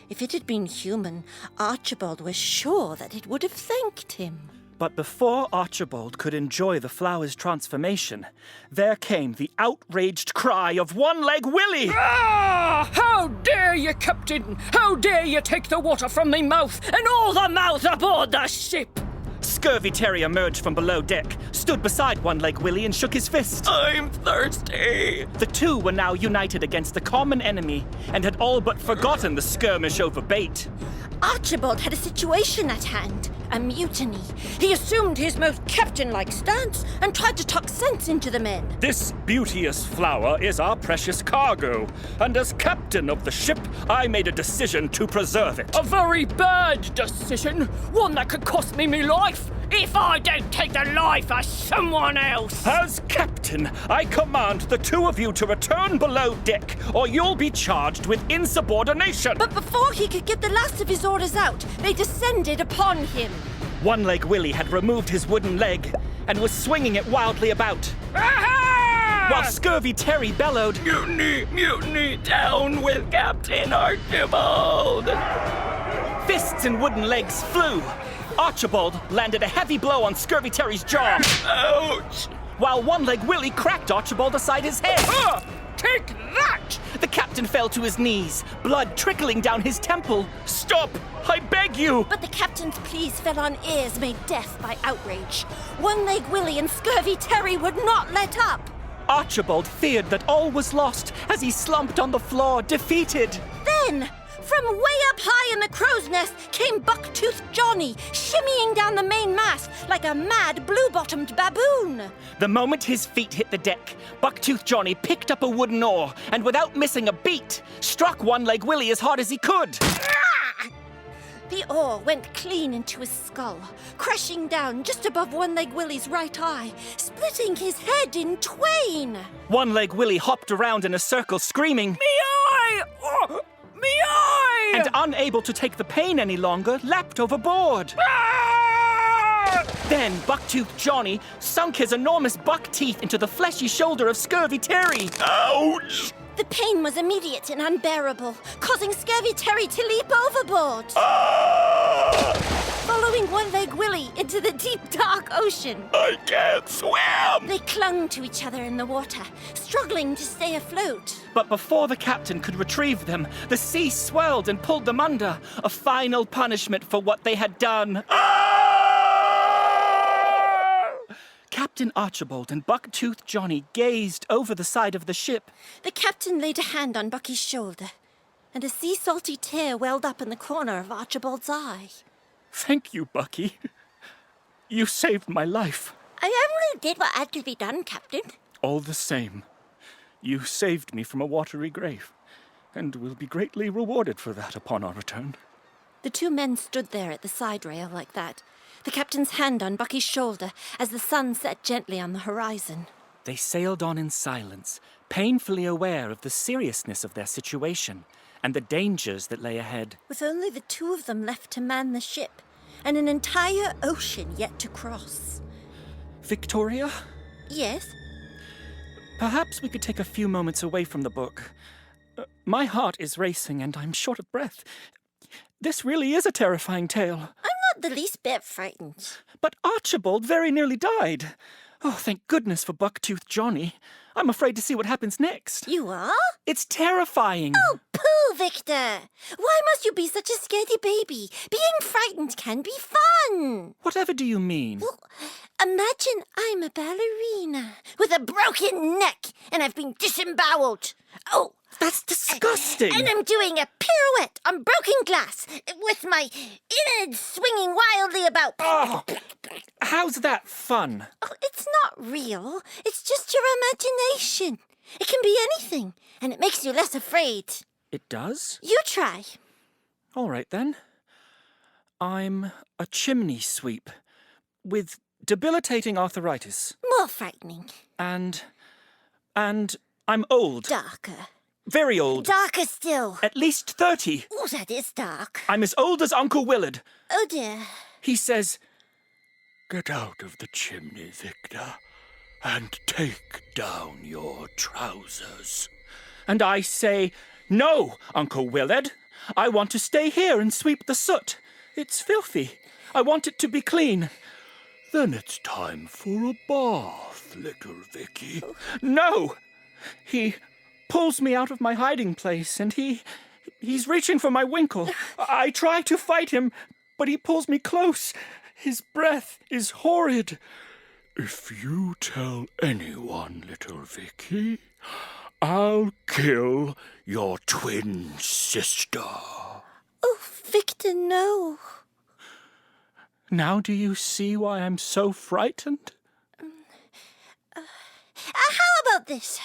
If it had been human, Archibald was sure that it would have thanked him. But before Archibald could enjoy the flower's transformation, there came the outraged cry of One-Leg Willie! Ah! How dare you, Captain? How dare you take the water from me mouth and all the mouths aboard the ship? Scurvy Terry emerged from below deck, stood beside One-Leg Willie and shook his fist. I'm thirsty. The two were now united against the common enemy and had all but forgotten the skirmish over bait. Archibald had a situation at hand, a mutiny. He assumed his most captain-like stance and tried to talk sense into the men. This beauteous flower is our precious cargo, and as captain of the ship, I made a decision to preserve it. A very bad decision. One that could cost me life if I don't take the life of someone else. As captain, I command the two of you to return below deck, or you'll be charged with insubordination. But before he could get the last of his orders out, they descended upon him. One-Leg Willie had removed his wooden leg and was swinging it wildly about, Aha! while Scurvy Terry bellowed, Mutiny, mutiny, down with Captain Archibald. Fists and wooden legs flew. Archibald landed a heavy blow on Scurvy Terry's jaw, Ouch! while One-Leg Willie cracked Archibald aside his head. Take that! The captain fell to his knees, blood trickling down his temple. Stop! I beg you! But the captain's pleas fell on ears made deaf by outrage. One-Leg Willie and Scurvy Terry would not let up. Archibald feared that all was lost as he slumped on the floor, defeated. Then, from way up high in the crow's nest came Buck-toothed Johnny, shimmying down the main mast like a mad blue-bottomed baboon. The moment his feet hit the deck, Buck-toothed Johnny picked up a wooden oar and without missing a beat, struck One-Leg Willie as hard as he could. The oar went clean into his skull, crashing down just above One-Leg Willie's right eye, splitting his head in twain. One-Leg Willie hopped around in a circle, screaming, Me eye! Oh, me eye! and unable to take the pain any longer, leapt overboard. Ah! Then Buck-toothed Johnny sunk his enormous buck teeth into the fleshy shoulder of Scurvy Terry. Ouch! The pain was immediate and unbearable, causing Scurvy Terry to leap overboard, following One-Leg Willie into the deep, dark ocean. I can't swim! They clung to each other in the water, struggling to stay afloat. But before the captain could retrieve them, the sea swelled and pulled them under, a final punishment for what they had done. Captain Archibald and Buck-toothed Johnny gazed over the side of the ship. The captain laid a hand on Bucky's shoulder. and a sea-salty tear welled up in the corner of Archibald's eye. Thank you, Bucky. You saved my life. I only did what had to be done, Captain. All the same, you saved me from a watery grave, and will be greatly rewarded for that upon our return. The two men stood there at the side rail like that, the captain's hand on Bucky's shoulder as the sun set gently on the horizon. They sailed on in silence, painfully aware of the seriousness of their situation and the dangers that lay ahead. With only the two of them left to man the ship, and an entire ocean yet to cross. Victoria? Yes? Perhaps we could take a few moments away from the book. My heart is racing and I'm short of breath. This really is a terrifying tale. I'm not the least bit frightened. But Archibald very nearly died. Oh, thank goodness for Bucktooth Johnny. I'm afraid to see what happens next. You are? It's terrifying. Oh, pooh, Victor! Why must you be such a scaredy baby? Being frightened can be fun! Whatever do you mean? Well, imagine I'm a ballerina with a broken neck and I've been disemboweled. Oh, That's disgusting! and I'm doing a pirouette on broken glass with my innards swinging wildly about. Oh, how's that fun? Oh, it's not real. It's just your imagination. It can be anything, and it makes you less afraid. It does? You try. All right, then. I'm a chimney sweep with debilitating arthritis. More frightening. And I'm old. Darker. Very old. Darker still. At least 30. Oh, that is dark. I'm as old as Uncle Willard. Oh, dear. He says, Get out of the chimney, Victor, and take down your trousers. and I say, no, Uncle Willard. I want to stay here and sweep the soot. It's filthy. I want it to be clean. Then it's time for a bath, little Vicky. No! He pulls me out of my hiding place, and he's reaching for my winkle. I try to fight him, but he pulls me close. His breath is horrid. If you tell anyone, little Vicky, I'll kill your twin sister. Oh, Victor, no. Now do you see why I'm so frightened? How about this?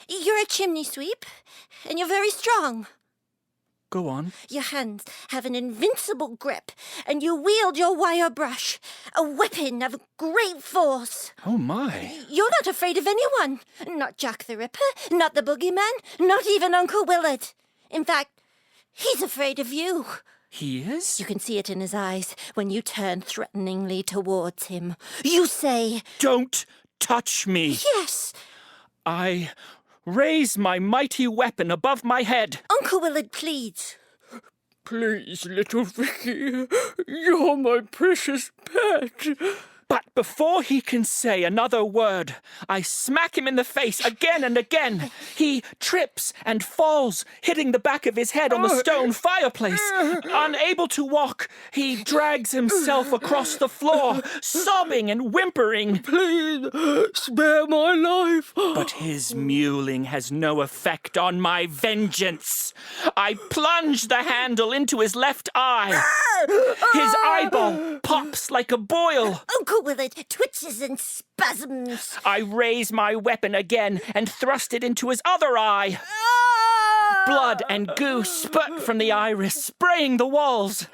You're a chimney sweep, and you're very strong. Go on. Your hands have an invincible grip, and you wield your wire brush, a weapon of great force. Oh, my. You're not afraid of anyone. Not Jack the Ripper, not the boogeyman, not even Uncle Willard. In fact, he's afraid of you. He is? You can see it in his eyes when you turn threateningly towards him. You say, Don't touch me. yes. I raise my mighty weapon above my head. Uncle Willard pleads. Please, little Vicky, you're my precious pet. But before he can say another word, I smack him in the face again and again. He trips and falls, hitting the back of his head on the stone fireplace. Unable to walk, he drags himself across the floor, sobbing and whimpering. Please, spare my life. But his mewling has no effect on my vengeance. I plunge the handle into his left eye. His eyeball pops like a boil. Uncle Willard twitches and spasms. I raise my weapon again and thrust it into his other eye. Blood and goo spurt from the iris, spraying the walls.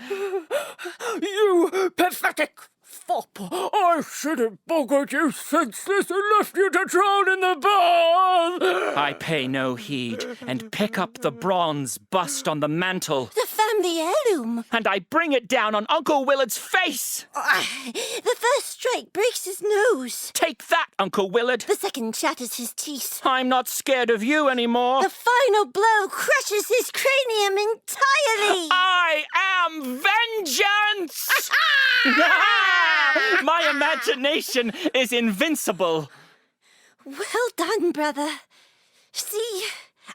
You pathetic fop! I should have boggled you senseless and left you to drown in the bath! I pay no heed and pick up the bronze bust on the mantel. The family heirloom. And I bring it down on Uncle Willard's face. The first strike breaks his nose. Take that, Uncle Willard. The second shatters his teeth. I'm not scared of you anymore. The final blow crushes his cranium entirely. I am vengeance! My imagination is invincible. Well done, brother. See,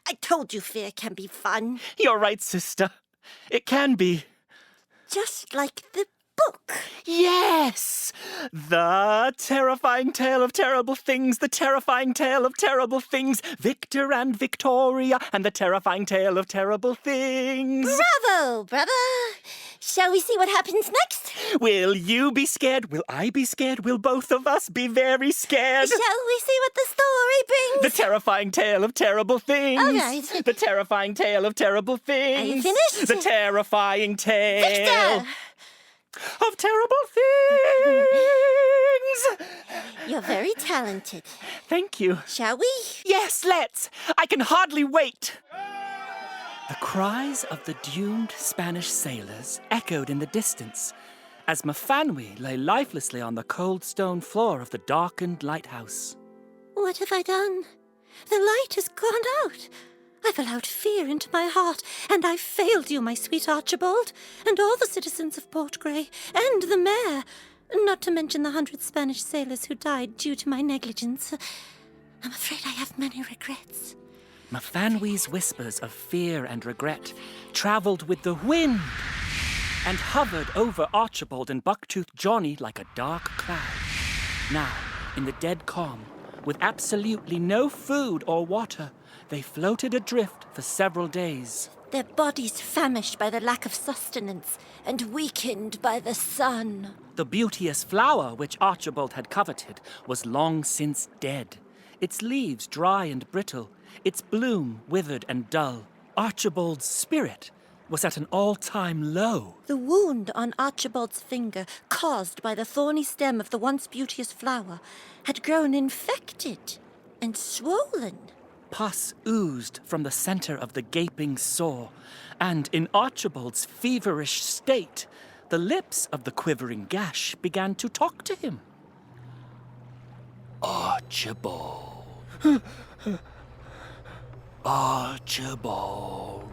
I told you fear can be fun. You're right, sister. It can be. Just like the book. Yeah! Yes! The terrifying tale of terrible things, the terrifying tale of terrible things, Victor and Victoria, and the terrifying tale of terrible things. Bravo, brother! Shall we see what happens next? Will you be scared? Will I be scared? Will both of us be very scared? Shall we see what the story brings? The terrifying tale of terrible things. All right. The terrifying tale of terrible things. Are you finished? The terrifying tale Victor! of terrible things. You're very talented. Thank you. Shall we? Yes, let's. I can hardly wait. The cries of the doomed Spanish sailors echoed in the distance as Mafanwi lay lifelessly on the cold stone floor of the darkened lighthouse. What have I done? The light has gone out. I've allowed fear into my heart, and I've failed you, my sweet Archibald, and all the citizens of Port Grey, and the mayor, not to mention the 100 Spanish sailors who died due to my negligence. I'm afraid I have many regrets. Mafanwi's whispers of fear and regret travelled with the wind and hovered over Archibald and Bucktooth Johnny like a dark cloud. Now, in the dead calm, with absolutely no food or water, they floated adrift for several days. Their bodies famished by the lack of sustenance and weakened by the sun. The beauteous flower which Archibald had coveted was long since dead, its leaves dry and brittle, its bloom withered and dull. Archibald's spirit was at an all-time low. The wound on Archibald's finger, caused by the thorny stem of the once beauteous flower, had grown infected and swollen. Pus oozed from the center of the gaping sore, and in Archibald's feverish state, the lips of the quivering gash began to talk to him. Archibald. Archibald.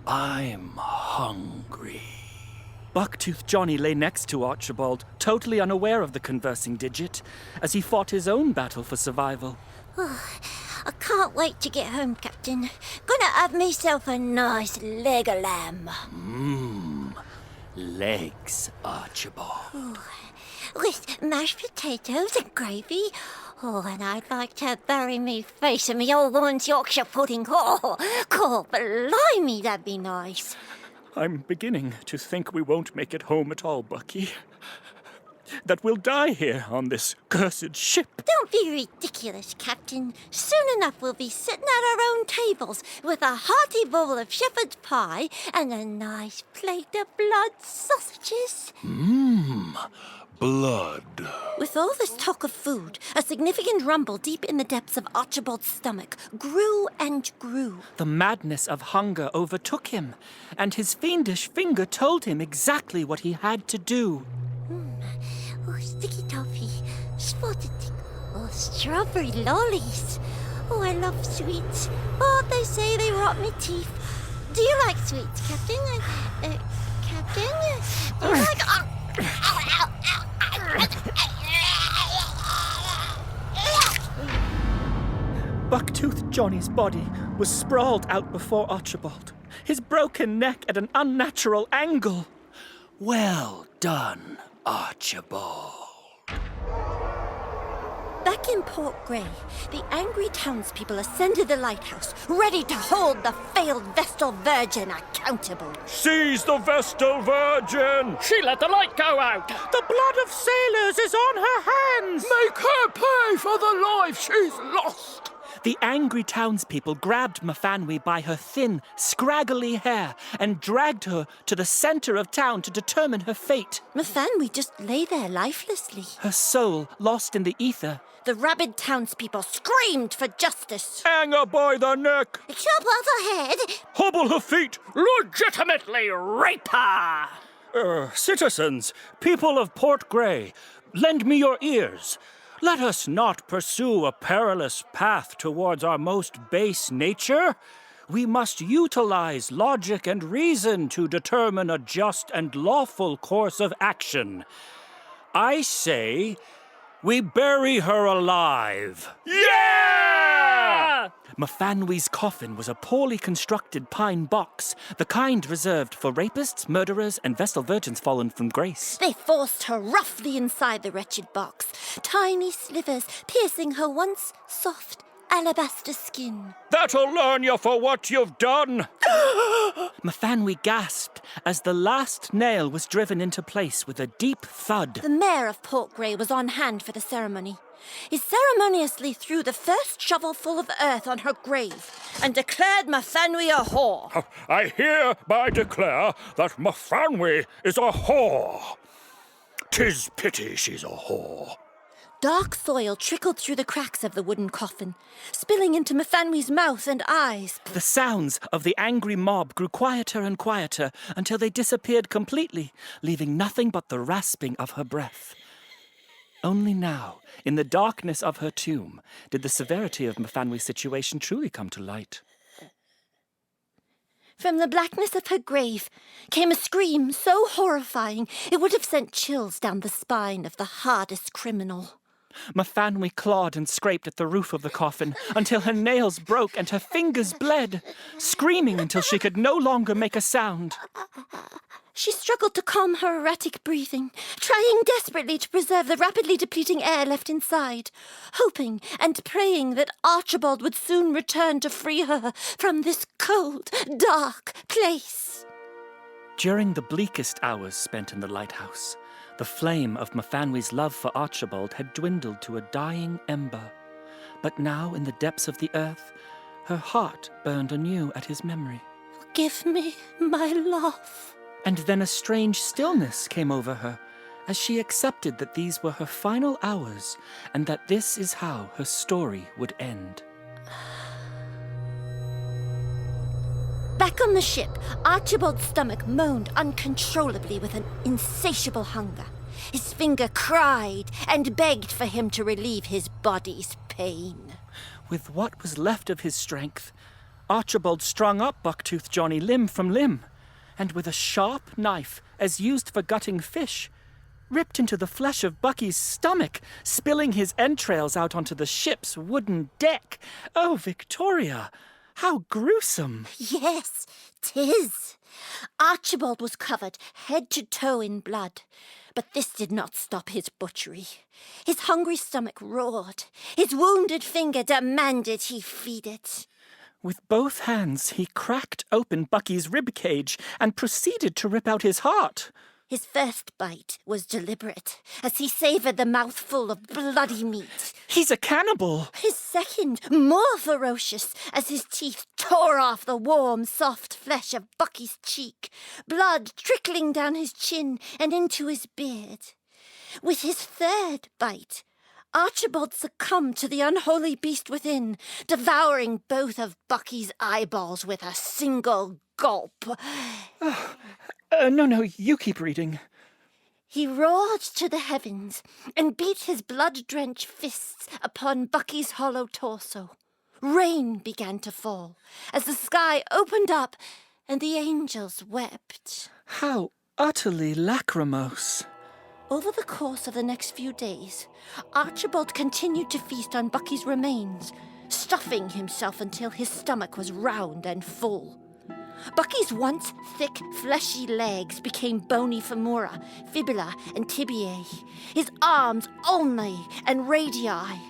I'm hungry. Bucktooth Johnny lay next to Archibald, totally unaware of the conversing digit, as he fought his own battle for survival. I can't wait to get home, Captain. Gonna have myself a nice leg of lamb. Legs, Archibald. With mashed potatoes and gravy. Oh, and I'd like to bury me face in me old woman's Yorkshire pudding. Oh, blimey, that'd be nice. I'm beginning to think we won't make it home at all, Bucky. That we'll die here on this cursed ship. Don't be ridiculous, Captain. Soon enough we'll be sitting at our own tables with a hearty bowl of shepherd's pie and a nice plate of blood sausages. Blood. With all this talk of food, a significant rumble deep in the depths of Archibald's stomach grew and grew. The madness of hunger overtook him, and his fiendish finger told him exactly what he had to do. Oh, sticky toffee, spotted tick, oh, strawberry lollies. Oh, I love sweets. Oh, they say they rot me teeth. Do you like sweets, Captain? Captain? Do you like... Bucktooth Johnny's body was sprawled out before Archibald, his broken neck at an unnatural angle. Well done, Archibald. Back in Port Grey, the angry townspeople ascended the lighthouse, ready to hold the failed Vestal Virgin accountable. Seize the Vestal Virgin! She let the light go out. The blood of sailors is on her hands! Make her pay for the life she's lost! The angry townspeople grabbed Mafanwi by her thin, scraggly hair and dragged her to the center of town to determine her fate. Mafanwi just lay there lifelessly. Her soul lost in the ether. The rabid townspeople screamed for justice. Hang her by the neck! Chop off her head! Hobble her feet! Legitimately rape her. Citizens, people of Port Grey, lend me your ears. Let us not pursue a perilous path towards our most base nature. We must utilize logic and reason to determine a just and lawful course of action. I say, we bury her alive. Yeah! Mafanwy's coffin was a poorly constructed pine box, the kind reserved for rapists, murderers, and Vestal virgins fallen from grace. They forced her roughly inside the wretched box, tiny slivers piercing her once soft alabaster skin. That'll learn you for what you've done. Mafanwy gasped as the last nail was driven into place with a deep thud. The mayor of Port Grey was on hand for the ceremony. He ceremoniously threw the first shovelful of earth on her grave and declared Mafanwy a whore. I hereby declare that Mafanwy is a whore. 'Tis pity she's a whore. Dark soil trickled through the cracks of the wooden coffin, spilling into Mafanwy's mouth and eyes. The sounds of the angry mob grew quieter and quieter until they disappeared completely, leaving nothing but the rasping of her breath. Only now, in the darkness of her tomb, did the severity of Mafanwy's situation truly come to light. From the blackness of her grave came a scream so horrifying it would have sent chills down the spine of the hardest criminal. Mafanwy clawed and scraped at the roof of the coffin until her nails broke and her fingers bled, screaming until she could no longer make a sound. She struggled to calm her erratic breathing, trying desperately to preserve the rapidly depleting air left inside, hoping and praying that Archibald would soon return to free her from this cold, dark place. During the bleakest hours spent in the lighthouse, the flame of Mafanwy's love for Archibald had dwindled to a dying ember. But now, in the depths of the earth, her heart burned anew at his memory. Forgive me, my love. And then a strange stillness came over her as she accepted that these were her final hours and that this is how her story would end. Back on the ship, Archibald's stomach moaned uncontrollably with an insatiable hunger. His finger cried and begged for him to relieve his body's pain. With what was left of his strength, Archibald strung up Bucktooth Johnny limb from limb, and with a sharp knife, as used for gutting fish, ripped into the flesh of Bucky's stomach, spilling his entrails out onto the ship's wooden deck. Oh, Victoria, how gruesome! Yes, 'tis. Archibald was covered head to toe in blood, but this did not stop his butchery. His hungry stomach roared. His wounded finger demanded he feed it. With both hands, he cracked open Bucky's rib cage and proceeded to rip out his heart. His first bite was deliberate, as he savoured the mouthful of bloody meat. He's a cannibal! His second, more ferocious, as his teeth tore off the warm, soft flesh of Bucky's cheek, blood trickling down his chin and into his beard. With his third bite, Archibald succumbed to the unholy beast within, devouring both of Bucky's eyeballs with a single gulp. No, you keep reading. He roared to the heavens and beat his blood-drenched fists upon Bucky's hollow torso. Rain began to fall as the sky opened up and the angels wept. How utterly lachrymose. Over the course of the next few days, Archibald continued to feast on Bucky's remains, stuffing himself until his stomach was round and full. Bucky's once thick, fleshy legs became bony femora, fibula, and tibiae, his arms ulnae and radii.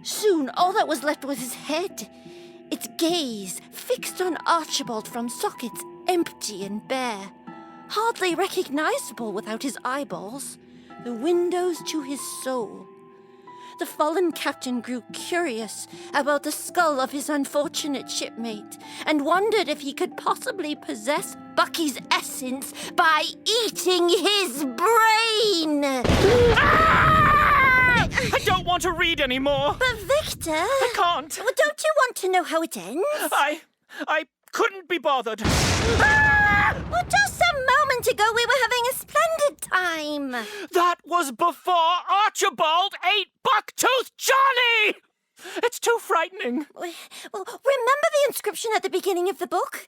Soon all that was left was his head, its gaze fixed on Archibald from sockets empty and bare, hardly recognizable without his eyeballs, the windows to his soul. The fallen captain grew curious about the skull of his unfortunate shipmate and wondered if he could possibly possess Bucky's essence by eating his brain. I don't want to read anymore. But Victor... I can't. Well, don't you want to know how it ends? I couldn't be bothered. Well, just a moment ago we were having a splendid time. That was before Archibald ate Bucktooth Johnny! It's too frightening. Well, remember the inscription at the beginning of the book?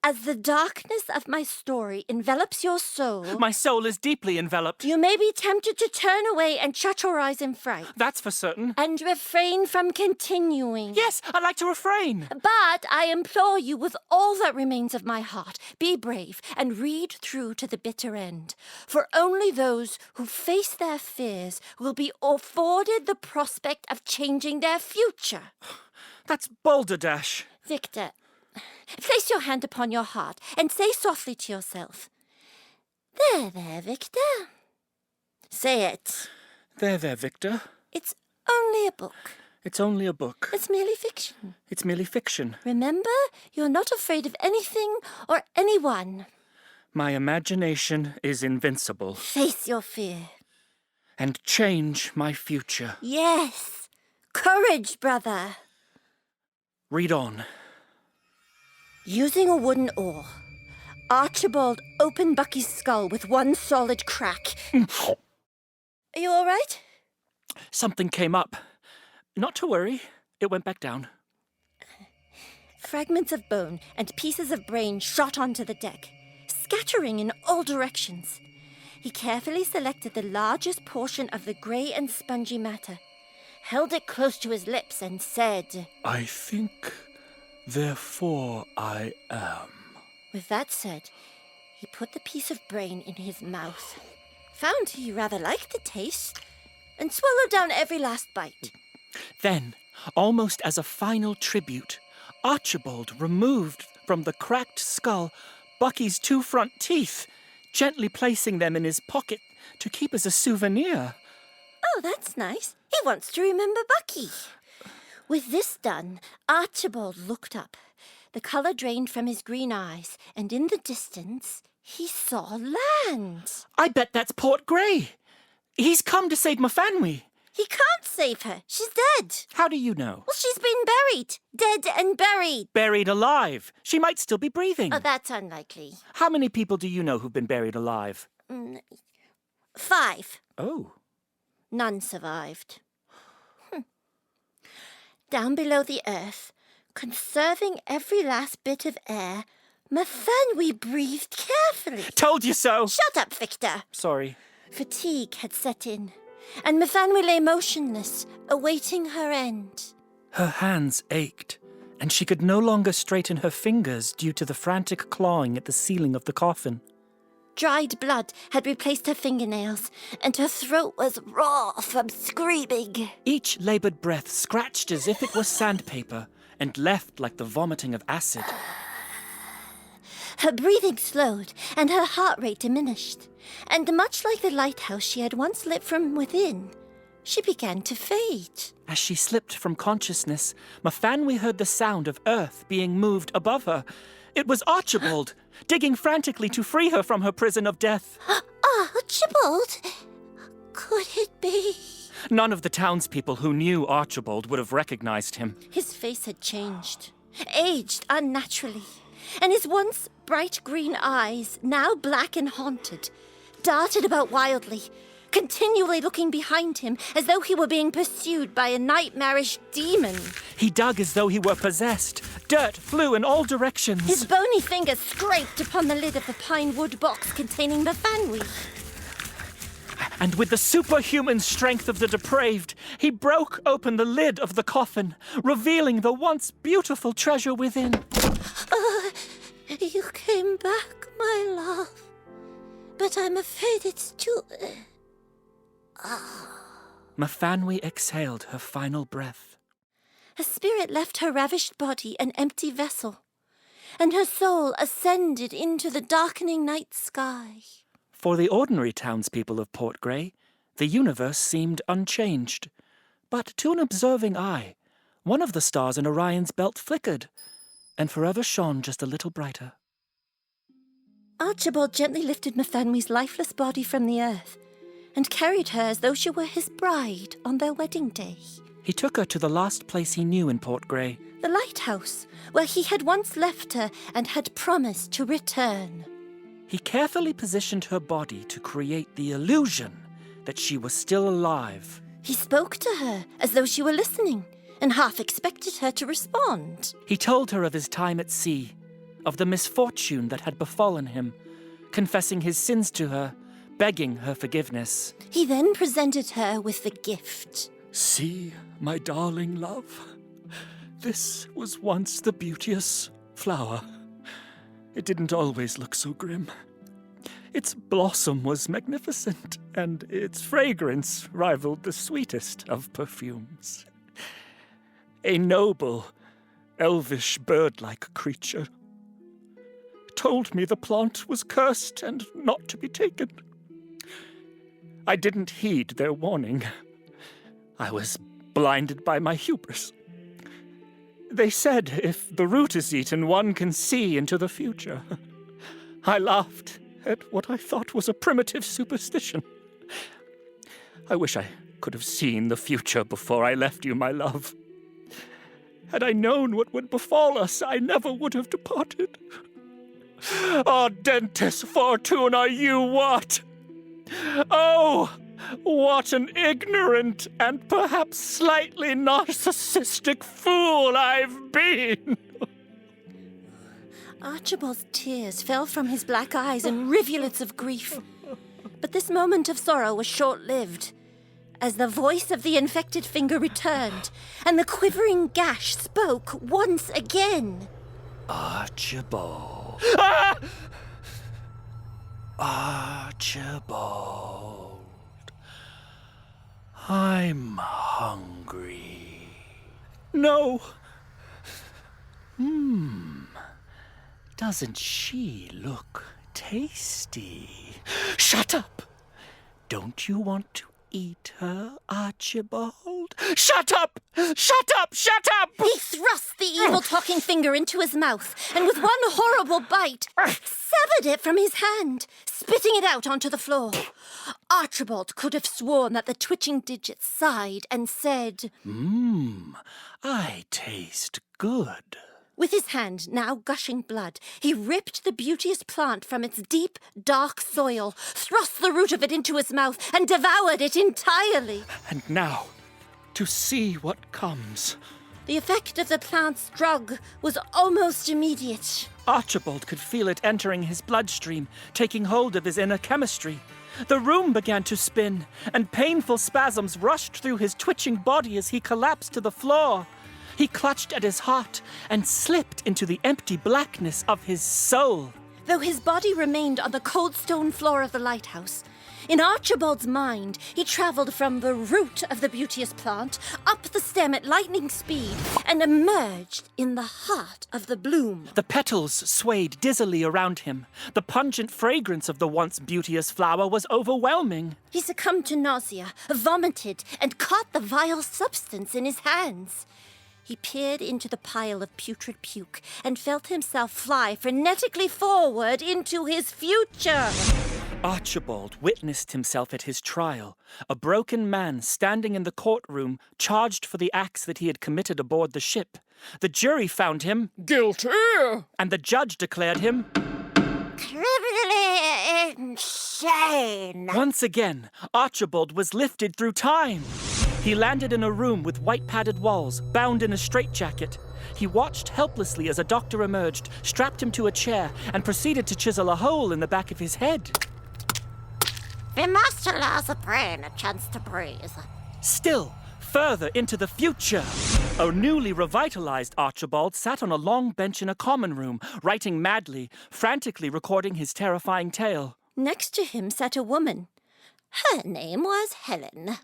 As the darkness of my story envelops your soul, My soul is deeply enveloped. you may be tempted to turn away and shut your eyes in fright, That's for certain. and refrain from continuing. Yes, I'd like to refrain. But I implore you with all that remains of my heart, be brave and read through to the bitter end. For only those who face their fears will be afforded the prospect of changing their future. That's balderdash. Victor, place your hand upon your heart and say softly to yourself, There, Victor. Say it. There, Victor. It's only a book. It's only a book. It's merely fiction. It's merely fiction. Remember, you're not afraid of anything or anyone. My imagination is invincible. Face your fear. And change my future. Yes. Courage, brother. Read on. Using a wooden oar, Archibald opened Bucky's skull with one solid crack. Are you all right? Something came up. Not to worry. It went back down. Fragments of bone and pieces of brain shot onto the deck, scattering in all directions. He carefully selected the largest portion of the grey and spongy matter, held it close to his lips, and said, I think, therefore I am. With that said, he put the piece of brain in his mouth, found he rather liked the taste, and swallowed down every last bite. Then, almost as a final tribute, Archibald removed from the cracked skull Bucky's 2 front teeth, gently placing them in his pocket to keep as a souvenir. Oh, that's nice. He wants to remember Bucky. With this done, Archibald looked up. The colour drained from his green eyes, and in the distance, he saw land. I bet that's Port Grey. He's come to save Mafanwy. He can't save her. She's dead. How do you know? Well, she's been buried. Dead and buried. Buried alive. She might still be breathing. Oh, that's unlikely. How many people do you know who've been buried alive? 5. Oh. None survived. Down below the earth, conserving every last bit of air, Mafanwy breathed carefully. Told you so. Shut up, Victor. Sorry. Fatigue had set in, and Mafanwy lay motionless, awaiting her end. Her hands ached, and she could no longer straighten her fingers due to the frantic clawing at the ceiling of the coffin. Dried blood had replaced her fingernails, and her throat was raw from screaming. Each laboured breath scratched as if it was sandpaper, and left like the vomiting of acid. Her breathing slowed, and her heart rate diminished. And much like the lighthouse she had once lit from within, she began to fade. As she slipped from consciousness, Mafanwy heard the sound of earth being moved above her. It was Archibald, digging frantically to free her from her prison of death. Archibald? Could it be? None of the townspeople who knew Archibald would have recognized him. His face had changed, aged unnaturally, and his once bright green eyes, now black and haunted, darted about wildly, continually looking behind him as though he were being pursued by a nightmarish demon. He dug as though he were possessed. Dirt flew in all directions. His bony fingers scraped upon the lid of the pine wood box containing Mafanwy. And with the superhuman strength of the depraved, he broke open the lid of the coffin, revealing the once beautiful treasure within. You came back, my love. But I'm afraid it's too... Mafanwy exhaled her final breath. Her spirit left her ravished body an empty vessel, and her soul ascended into the darkening night sky. For the ordinary townspeople of Port Grey, the universe seemed unchanged. But to an observing eye, one of the stars in Orion's belt flickered, and forever shone just a little brighter. Archibald gently lifted Mafanwy's lifeless body from the earth and carried her as though she were his bride on their wedding day. He took her to the last place he knew in Port Grey. The lighthouse, where he had once left her and had promised to return. He carefully positioned her body to create the illusion that she was still alive. He spoke to her as though she were listening and half expected her to respond. He told her of his time at sea, of the misfortune that had befallen him, confessing his sins to her, begging her forgiveness. He then presented her with the gift. See, my darling love, this was once the beauteous flower. It didn't always look so grim. Its blossom was magnificent, and its fragrance rivaled the sweetest of perfumes. A noble, elvish bird-like creature told me the plant was cursed and not to be taken. I didn't heed their warning. I was blinded by my hubris. They said if the root is eaten, one can see into the future. I laughed at what I thought was a primitive superstition. I wish I could have seen the future before I left you, my love. Had I known what would befall us, I never would have departed. Ardentes fortuna you what? Oh, what an ignorant and perhaps slightly narcissistic fool I've been! Archibald's tears fell from his black eyes in rivulets of grief. But this moment of sorrow was short-lived, as the voice of the infected finger returned, and the quivering gash spoke once again. Archibald. Ah! Archibald. I'm hungry. No! Doesn't she look tasty? Shut up! Don't you want to eat her, Archibald? Shut up! Shut up! Shut up! He thrust the evil talking finger into his mouth, and with one horrible bite, severed it from his hand, spitting it out onto the floor. Archibald could have sworn that the twitching digit sighed and said, I taste good. With his hand now gushing blood, he ripped the beauteous plant from its deep, dark soil, thrust the root of it into his mouth, and devoured it entirely. And now, to see what comes. The effect of the plant's drug was almost immediate. Archibald could feel it entering his bloodstream, taking hold of his inner chemistry. The room began to spin, and painful spasms rushed through his twitching body as he collapsed to the floor. He clutched at his heart and slipped into the empty blackness of his soul. Though his body remained on the cold stone floor of the lighthouse, in Archibald's mind, he traveled from the root of the beauteous plant up the stem at lightning speed and emerged in the heart of the bloom. The petals swayed dizzily around him. The pungent fragrance of the once beauteous flower was overwhelming. He succumbed to nausea, vomited, and caught the vile substance in his hands. He peered into the pile of putrid puke and felt himself fly frenetically forward into his future. Archibald witnessed himself at his trial, a broken man standing in the courtroom, charged for the acts that he had committed aboard the ship. The jury found him Guilty! and the judge declared him Criminally insane. Once again, Archibald was lifted through time. He landed in a room with white padded walls, bound in a straitjacket. He watched helplessly as a doctor emerged, strapped him to a chair, and proceeded to chisel a hole in the back of his head. We must allow the brain a chance to breathe. Still, further into the future, a newly revitalized Archibald sat on a long bench in a common room, writing madly, frantically recording his terrifying tale. Next to him sat a woman. Her name was Helen.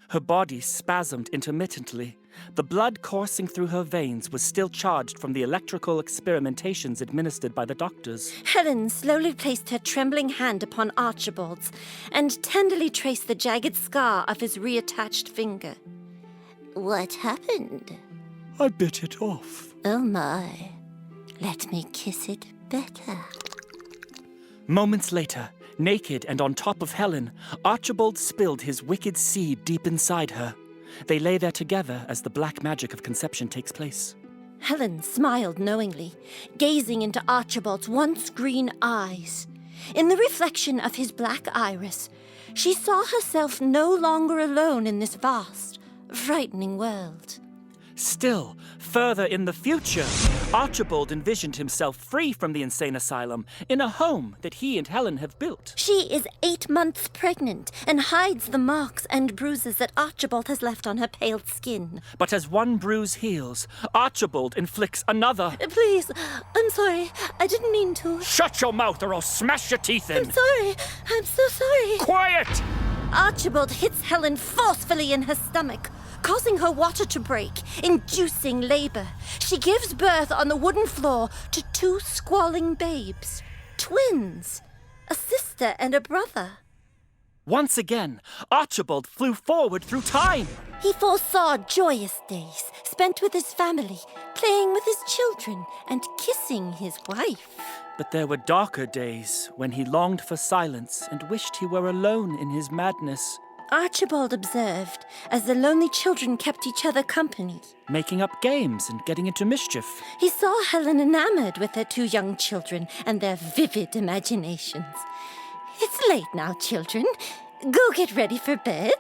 Her body spasmed intermittently. The blood coursing through her veins was still charged from the electrical experimentations administered by the doctors. Helen slowly placed her trembling hand upon Archibald's and tenderly traced the jagged scar of his reattached finger. What happened? I bit it off. Oh my. Let me kiss it better. Moments later, naked and on top of Helen, Archibald spilled his wicked seed deep inside her. They lay there together as the black magic of conception takes place. Helen smiled knowingly, gazing into Archibald's once green eyes. In the reflection of his black iris, she saw herself no longer alone in this vast, frightening world. Still, further in the future, Archibald envisioned himself free from the insane asylum in a home that he and Helen have built. She is 8 months pregnant and hides the marks and bruises that Archibald has left on her pale skin. But as one bruise heals, Archibald inflicts another. Please, I'm sorry. I didn't mean to. Shut your mouth or I'll smash your teeth in. I'm sorry. I'm so sorry. Quiet! Archibald hits Helen forcefully in her stomach, causing her water to break, inducing labor. She gives birth on the wooden floor to 2 squalling babes. Twins. A sister and a brother. Once again, Archibald flew forward through time. He foresaw joyous days spent with his family, playing with his children, and kissing his wife. But there were darker days when he longed for silence and wished he were alone in his madness, Archibald observed as the lonely children kept each other company. making up games and getting into mischief. He saw Helen enamored with her 2 young children and their vivid imaginations. It's late now, children. Go get ready for bed.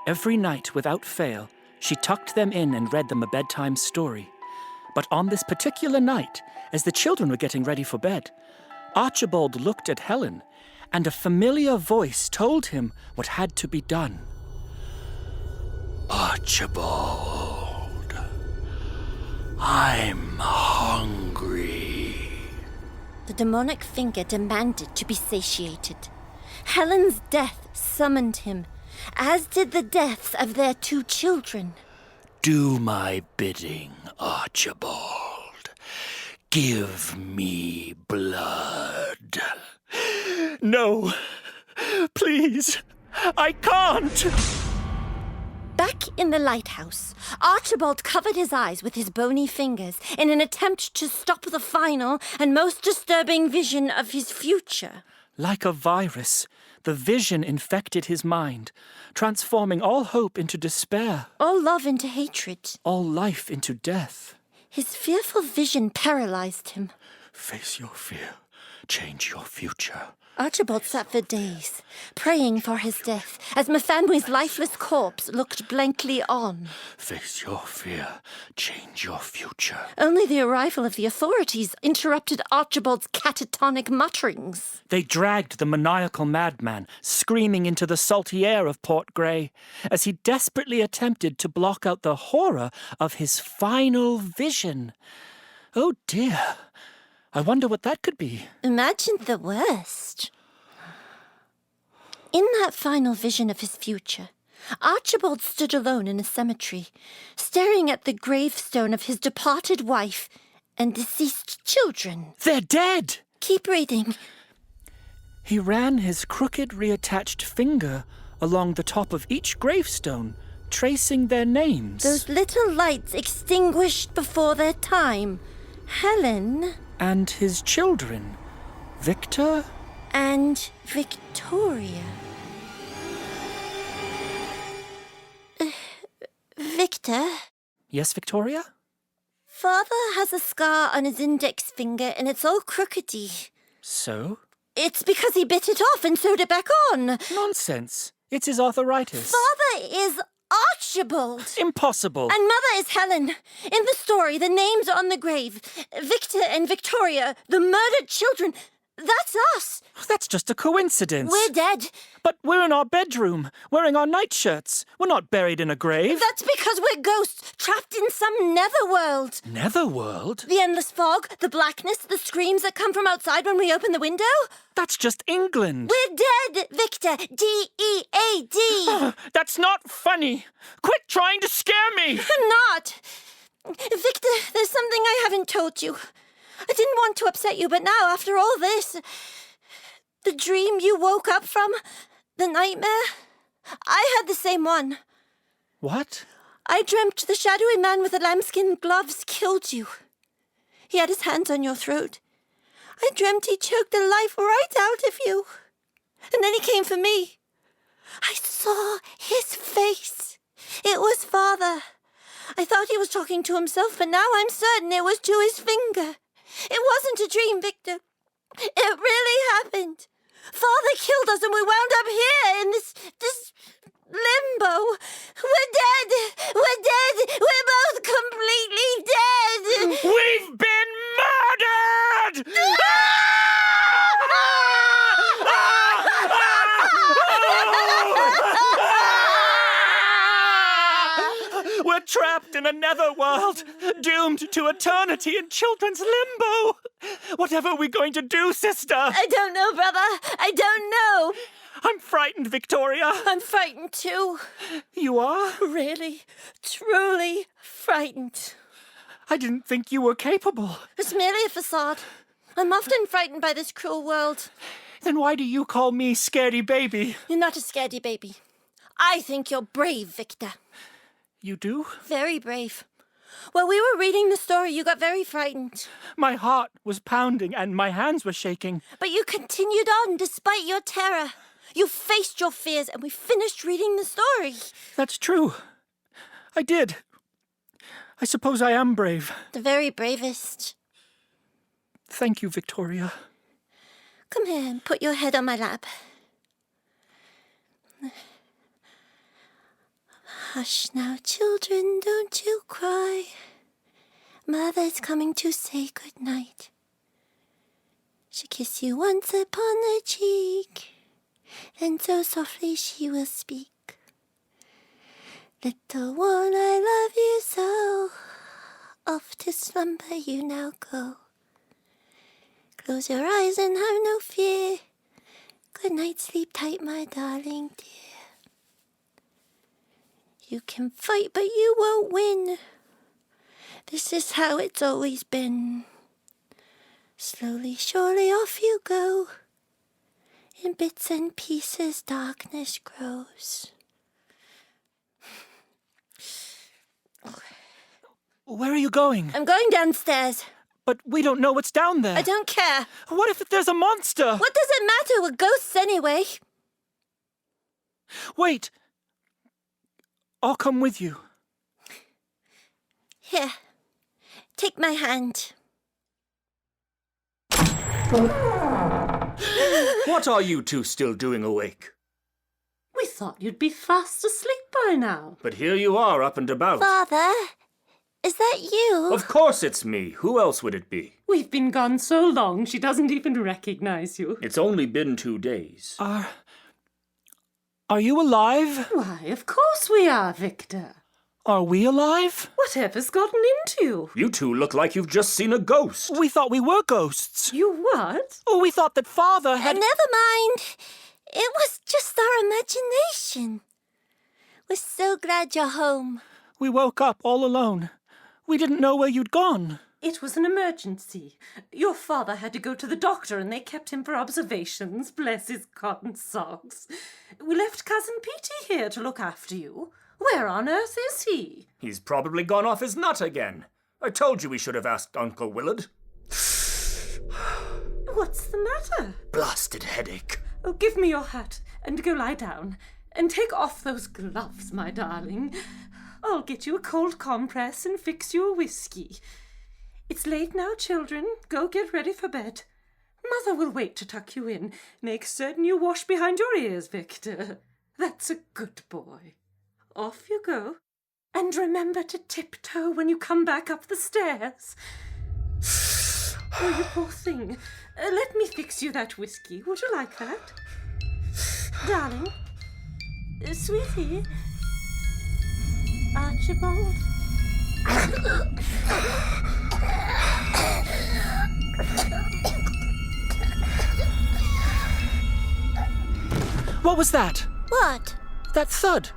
Every night, without fail, she tucked them in and read them a bedtime story. But on this particular night, as the children were getting ready for bed, Archibald looked at Helen, and a familiar voice told him what had to be done. Archibald, I'm hungry. The demonic finger demanded to be satiated. Helen's death summoned him, as did the deaths of their 2 children. Do my bidding, Archibald. Give me blood. No, please, I can't. Back in the lighthouse, Archibald covered his eyes with his bony fingers in an attempt to stop the final and most disturbing vision of his future. Like a virus, the vision infected his mind, transforming all hope into despair, All love into hatred. all life into death. His fearful vision paralyzed him. Face your fear. Change your future. Archibald sat for days, praying for his death, as Mephamwe's lifeless corpse looked blankly on. Face your fear. Change your future. Only the arrival of the authorities interrupted Archibald's catatonic mutterings. They dragged the maniacal madman screaming into the salty air of Port Grey as he desperately attempted to block out the horror of his final vision. Oh dear, I wonder what that could be. Imagine the worst. In that final vision of his future, Archibald stood alone in a cemetery, staring at the gravestone of his departed wife and deceased children. They're dead! Keep reading. He ran his crooked reattached finger along the top of each gravestone, tracing their names. Those little lights extinguished before their time. Helen And his children, Victor? and Victoria. Victor, Yes, Victoria? Father has a scar on his index finger and it's all crookedy. So? It's because he bit it off and sewed it back on. Nonsense. It's his arthritis. Father is Archibald. Impossible. And Mother is Helen. In the story, the names on the grave, Victor and Victoria, the murdered children, that's us. That's just a coincidence. We're dead. But we're in our bedroom, wearing our nightshirts. We're not buried in a grave. That's because we're ghosts, trapped in some netherworld. Netherworld? The endless fog, the blackness, the screams that come from outside when we open the window. That's just England. We're dead, Victor. D-E-A-D. That's not funny. Quit trying to scare me. I'm not. Victor, there's something I haven't told you. I didn't want to upset you, but now, after all this, the dream you woke up from, the nightmare, I had the same one. What? I dreamt the shadowy man with the lambskin gloves killed you. He had his hands on your throat. I dreamt he choked the life right out of you. And then he came for me. I saw his face. It was Father. I thought he was talking to himself, but now I'm certain it was to his finger. It wasn't a dream, Victor. It really happened. Father killed us and we wound up here in this limbo. We're dead. We're dead. We're both completely dead. We've been trapped in a netherworld, doomed to eternity in children's limbo. Whatever are we going to do, sister? I don't know, brother. I don't know. I'm frightened, Victoria. I'm frightened too. You are? Really, truly frightened. I didn't think you were capable. It's merely a facade. I'm often frightened by this cruel world. Then why do you call me scaredy baby? You're not a scaredy baby. I think you're brave, Victor. You do? Very brave. While we were reading the story, you got very frightened. My heart was pounding and my hands were shaking. But you continued on despite your terror. You faced your fears and we finished reading the story. That's true. I did. I suppose I am brave. The very bravest. Thank you, Victoria. Come here and put your head on my lap. Hush now, children, don't you cry. Mother's coming to say good night. She'll kiss you once upon the cheek, and so softly she will speak. Little one, I love you so. Off to slumber you now go. Close your eyes and have no fear. Good night, sleep tight, my darling dear. You can fight, but you won't win. This is how it's always been. Slowly, surely off you go. In bits and pieces, darkness grows. Where are you going? I'm going downstairs. But we don't know what's down there. I don't care. What if there's a monster? What does it matter? We're ghosts anyway. Wait. I'll come with you. Here. Take my hand. What are you two still doing awake? We thought you'd be fast asleep by now. But here you are, up and about. Father, is that you? Of course it's me. Who else would it be? We've been gone so long she doesn't even recognize you. It's only been 2 days. Are you alive? Why, of course we are, Victor. Are we alive? Whatever's gotten into you? You two look like you've just seen a ghost. We thought we were ghosts. You what? Oh, we thought that Father had... Never mind. It was just our imagination. We're so glad you're home. We woke up all alone. We didn't know where you'd gone. It was an emergency. Your father had to go to the doctor and they kept him for observations, bless his cotton socks. We left Cousin Petey here to look after you. Where on earth is he? He's probably gone off his nut again. I told you we should have asked Uncle Willard. What's the matter? Blasted headache. Oh, give me your hat and go lie down. And take off those gloves, my darling. I'll get you a cold compress and fix you a whiskey. It's late now, children. Go get ready for bed. Mother will wait to tuck you in. Make certain you wash behind your ears, Victor. That's a good boy. Off you go. And remember to tiptoe when you come back up the stairs. Oh, you poor thing. Let me fix you that whiskey. Would you like that? Darling. Sweetie. Archibald. What was that? What? That thud.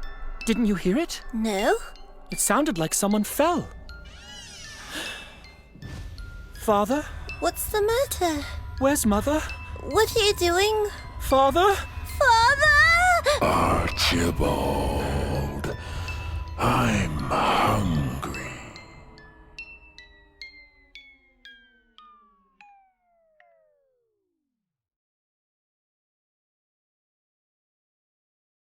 Didn't you hear it? No? It sounded like someone fell. Father? What's the matter? Where's Mother? What are you doing? Father? Father! Archibald, I'm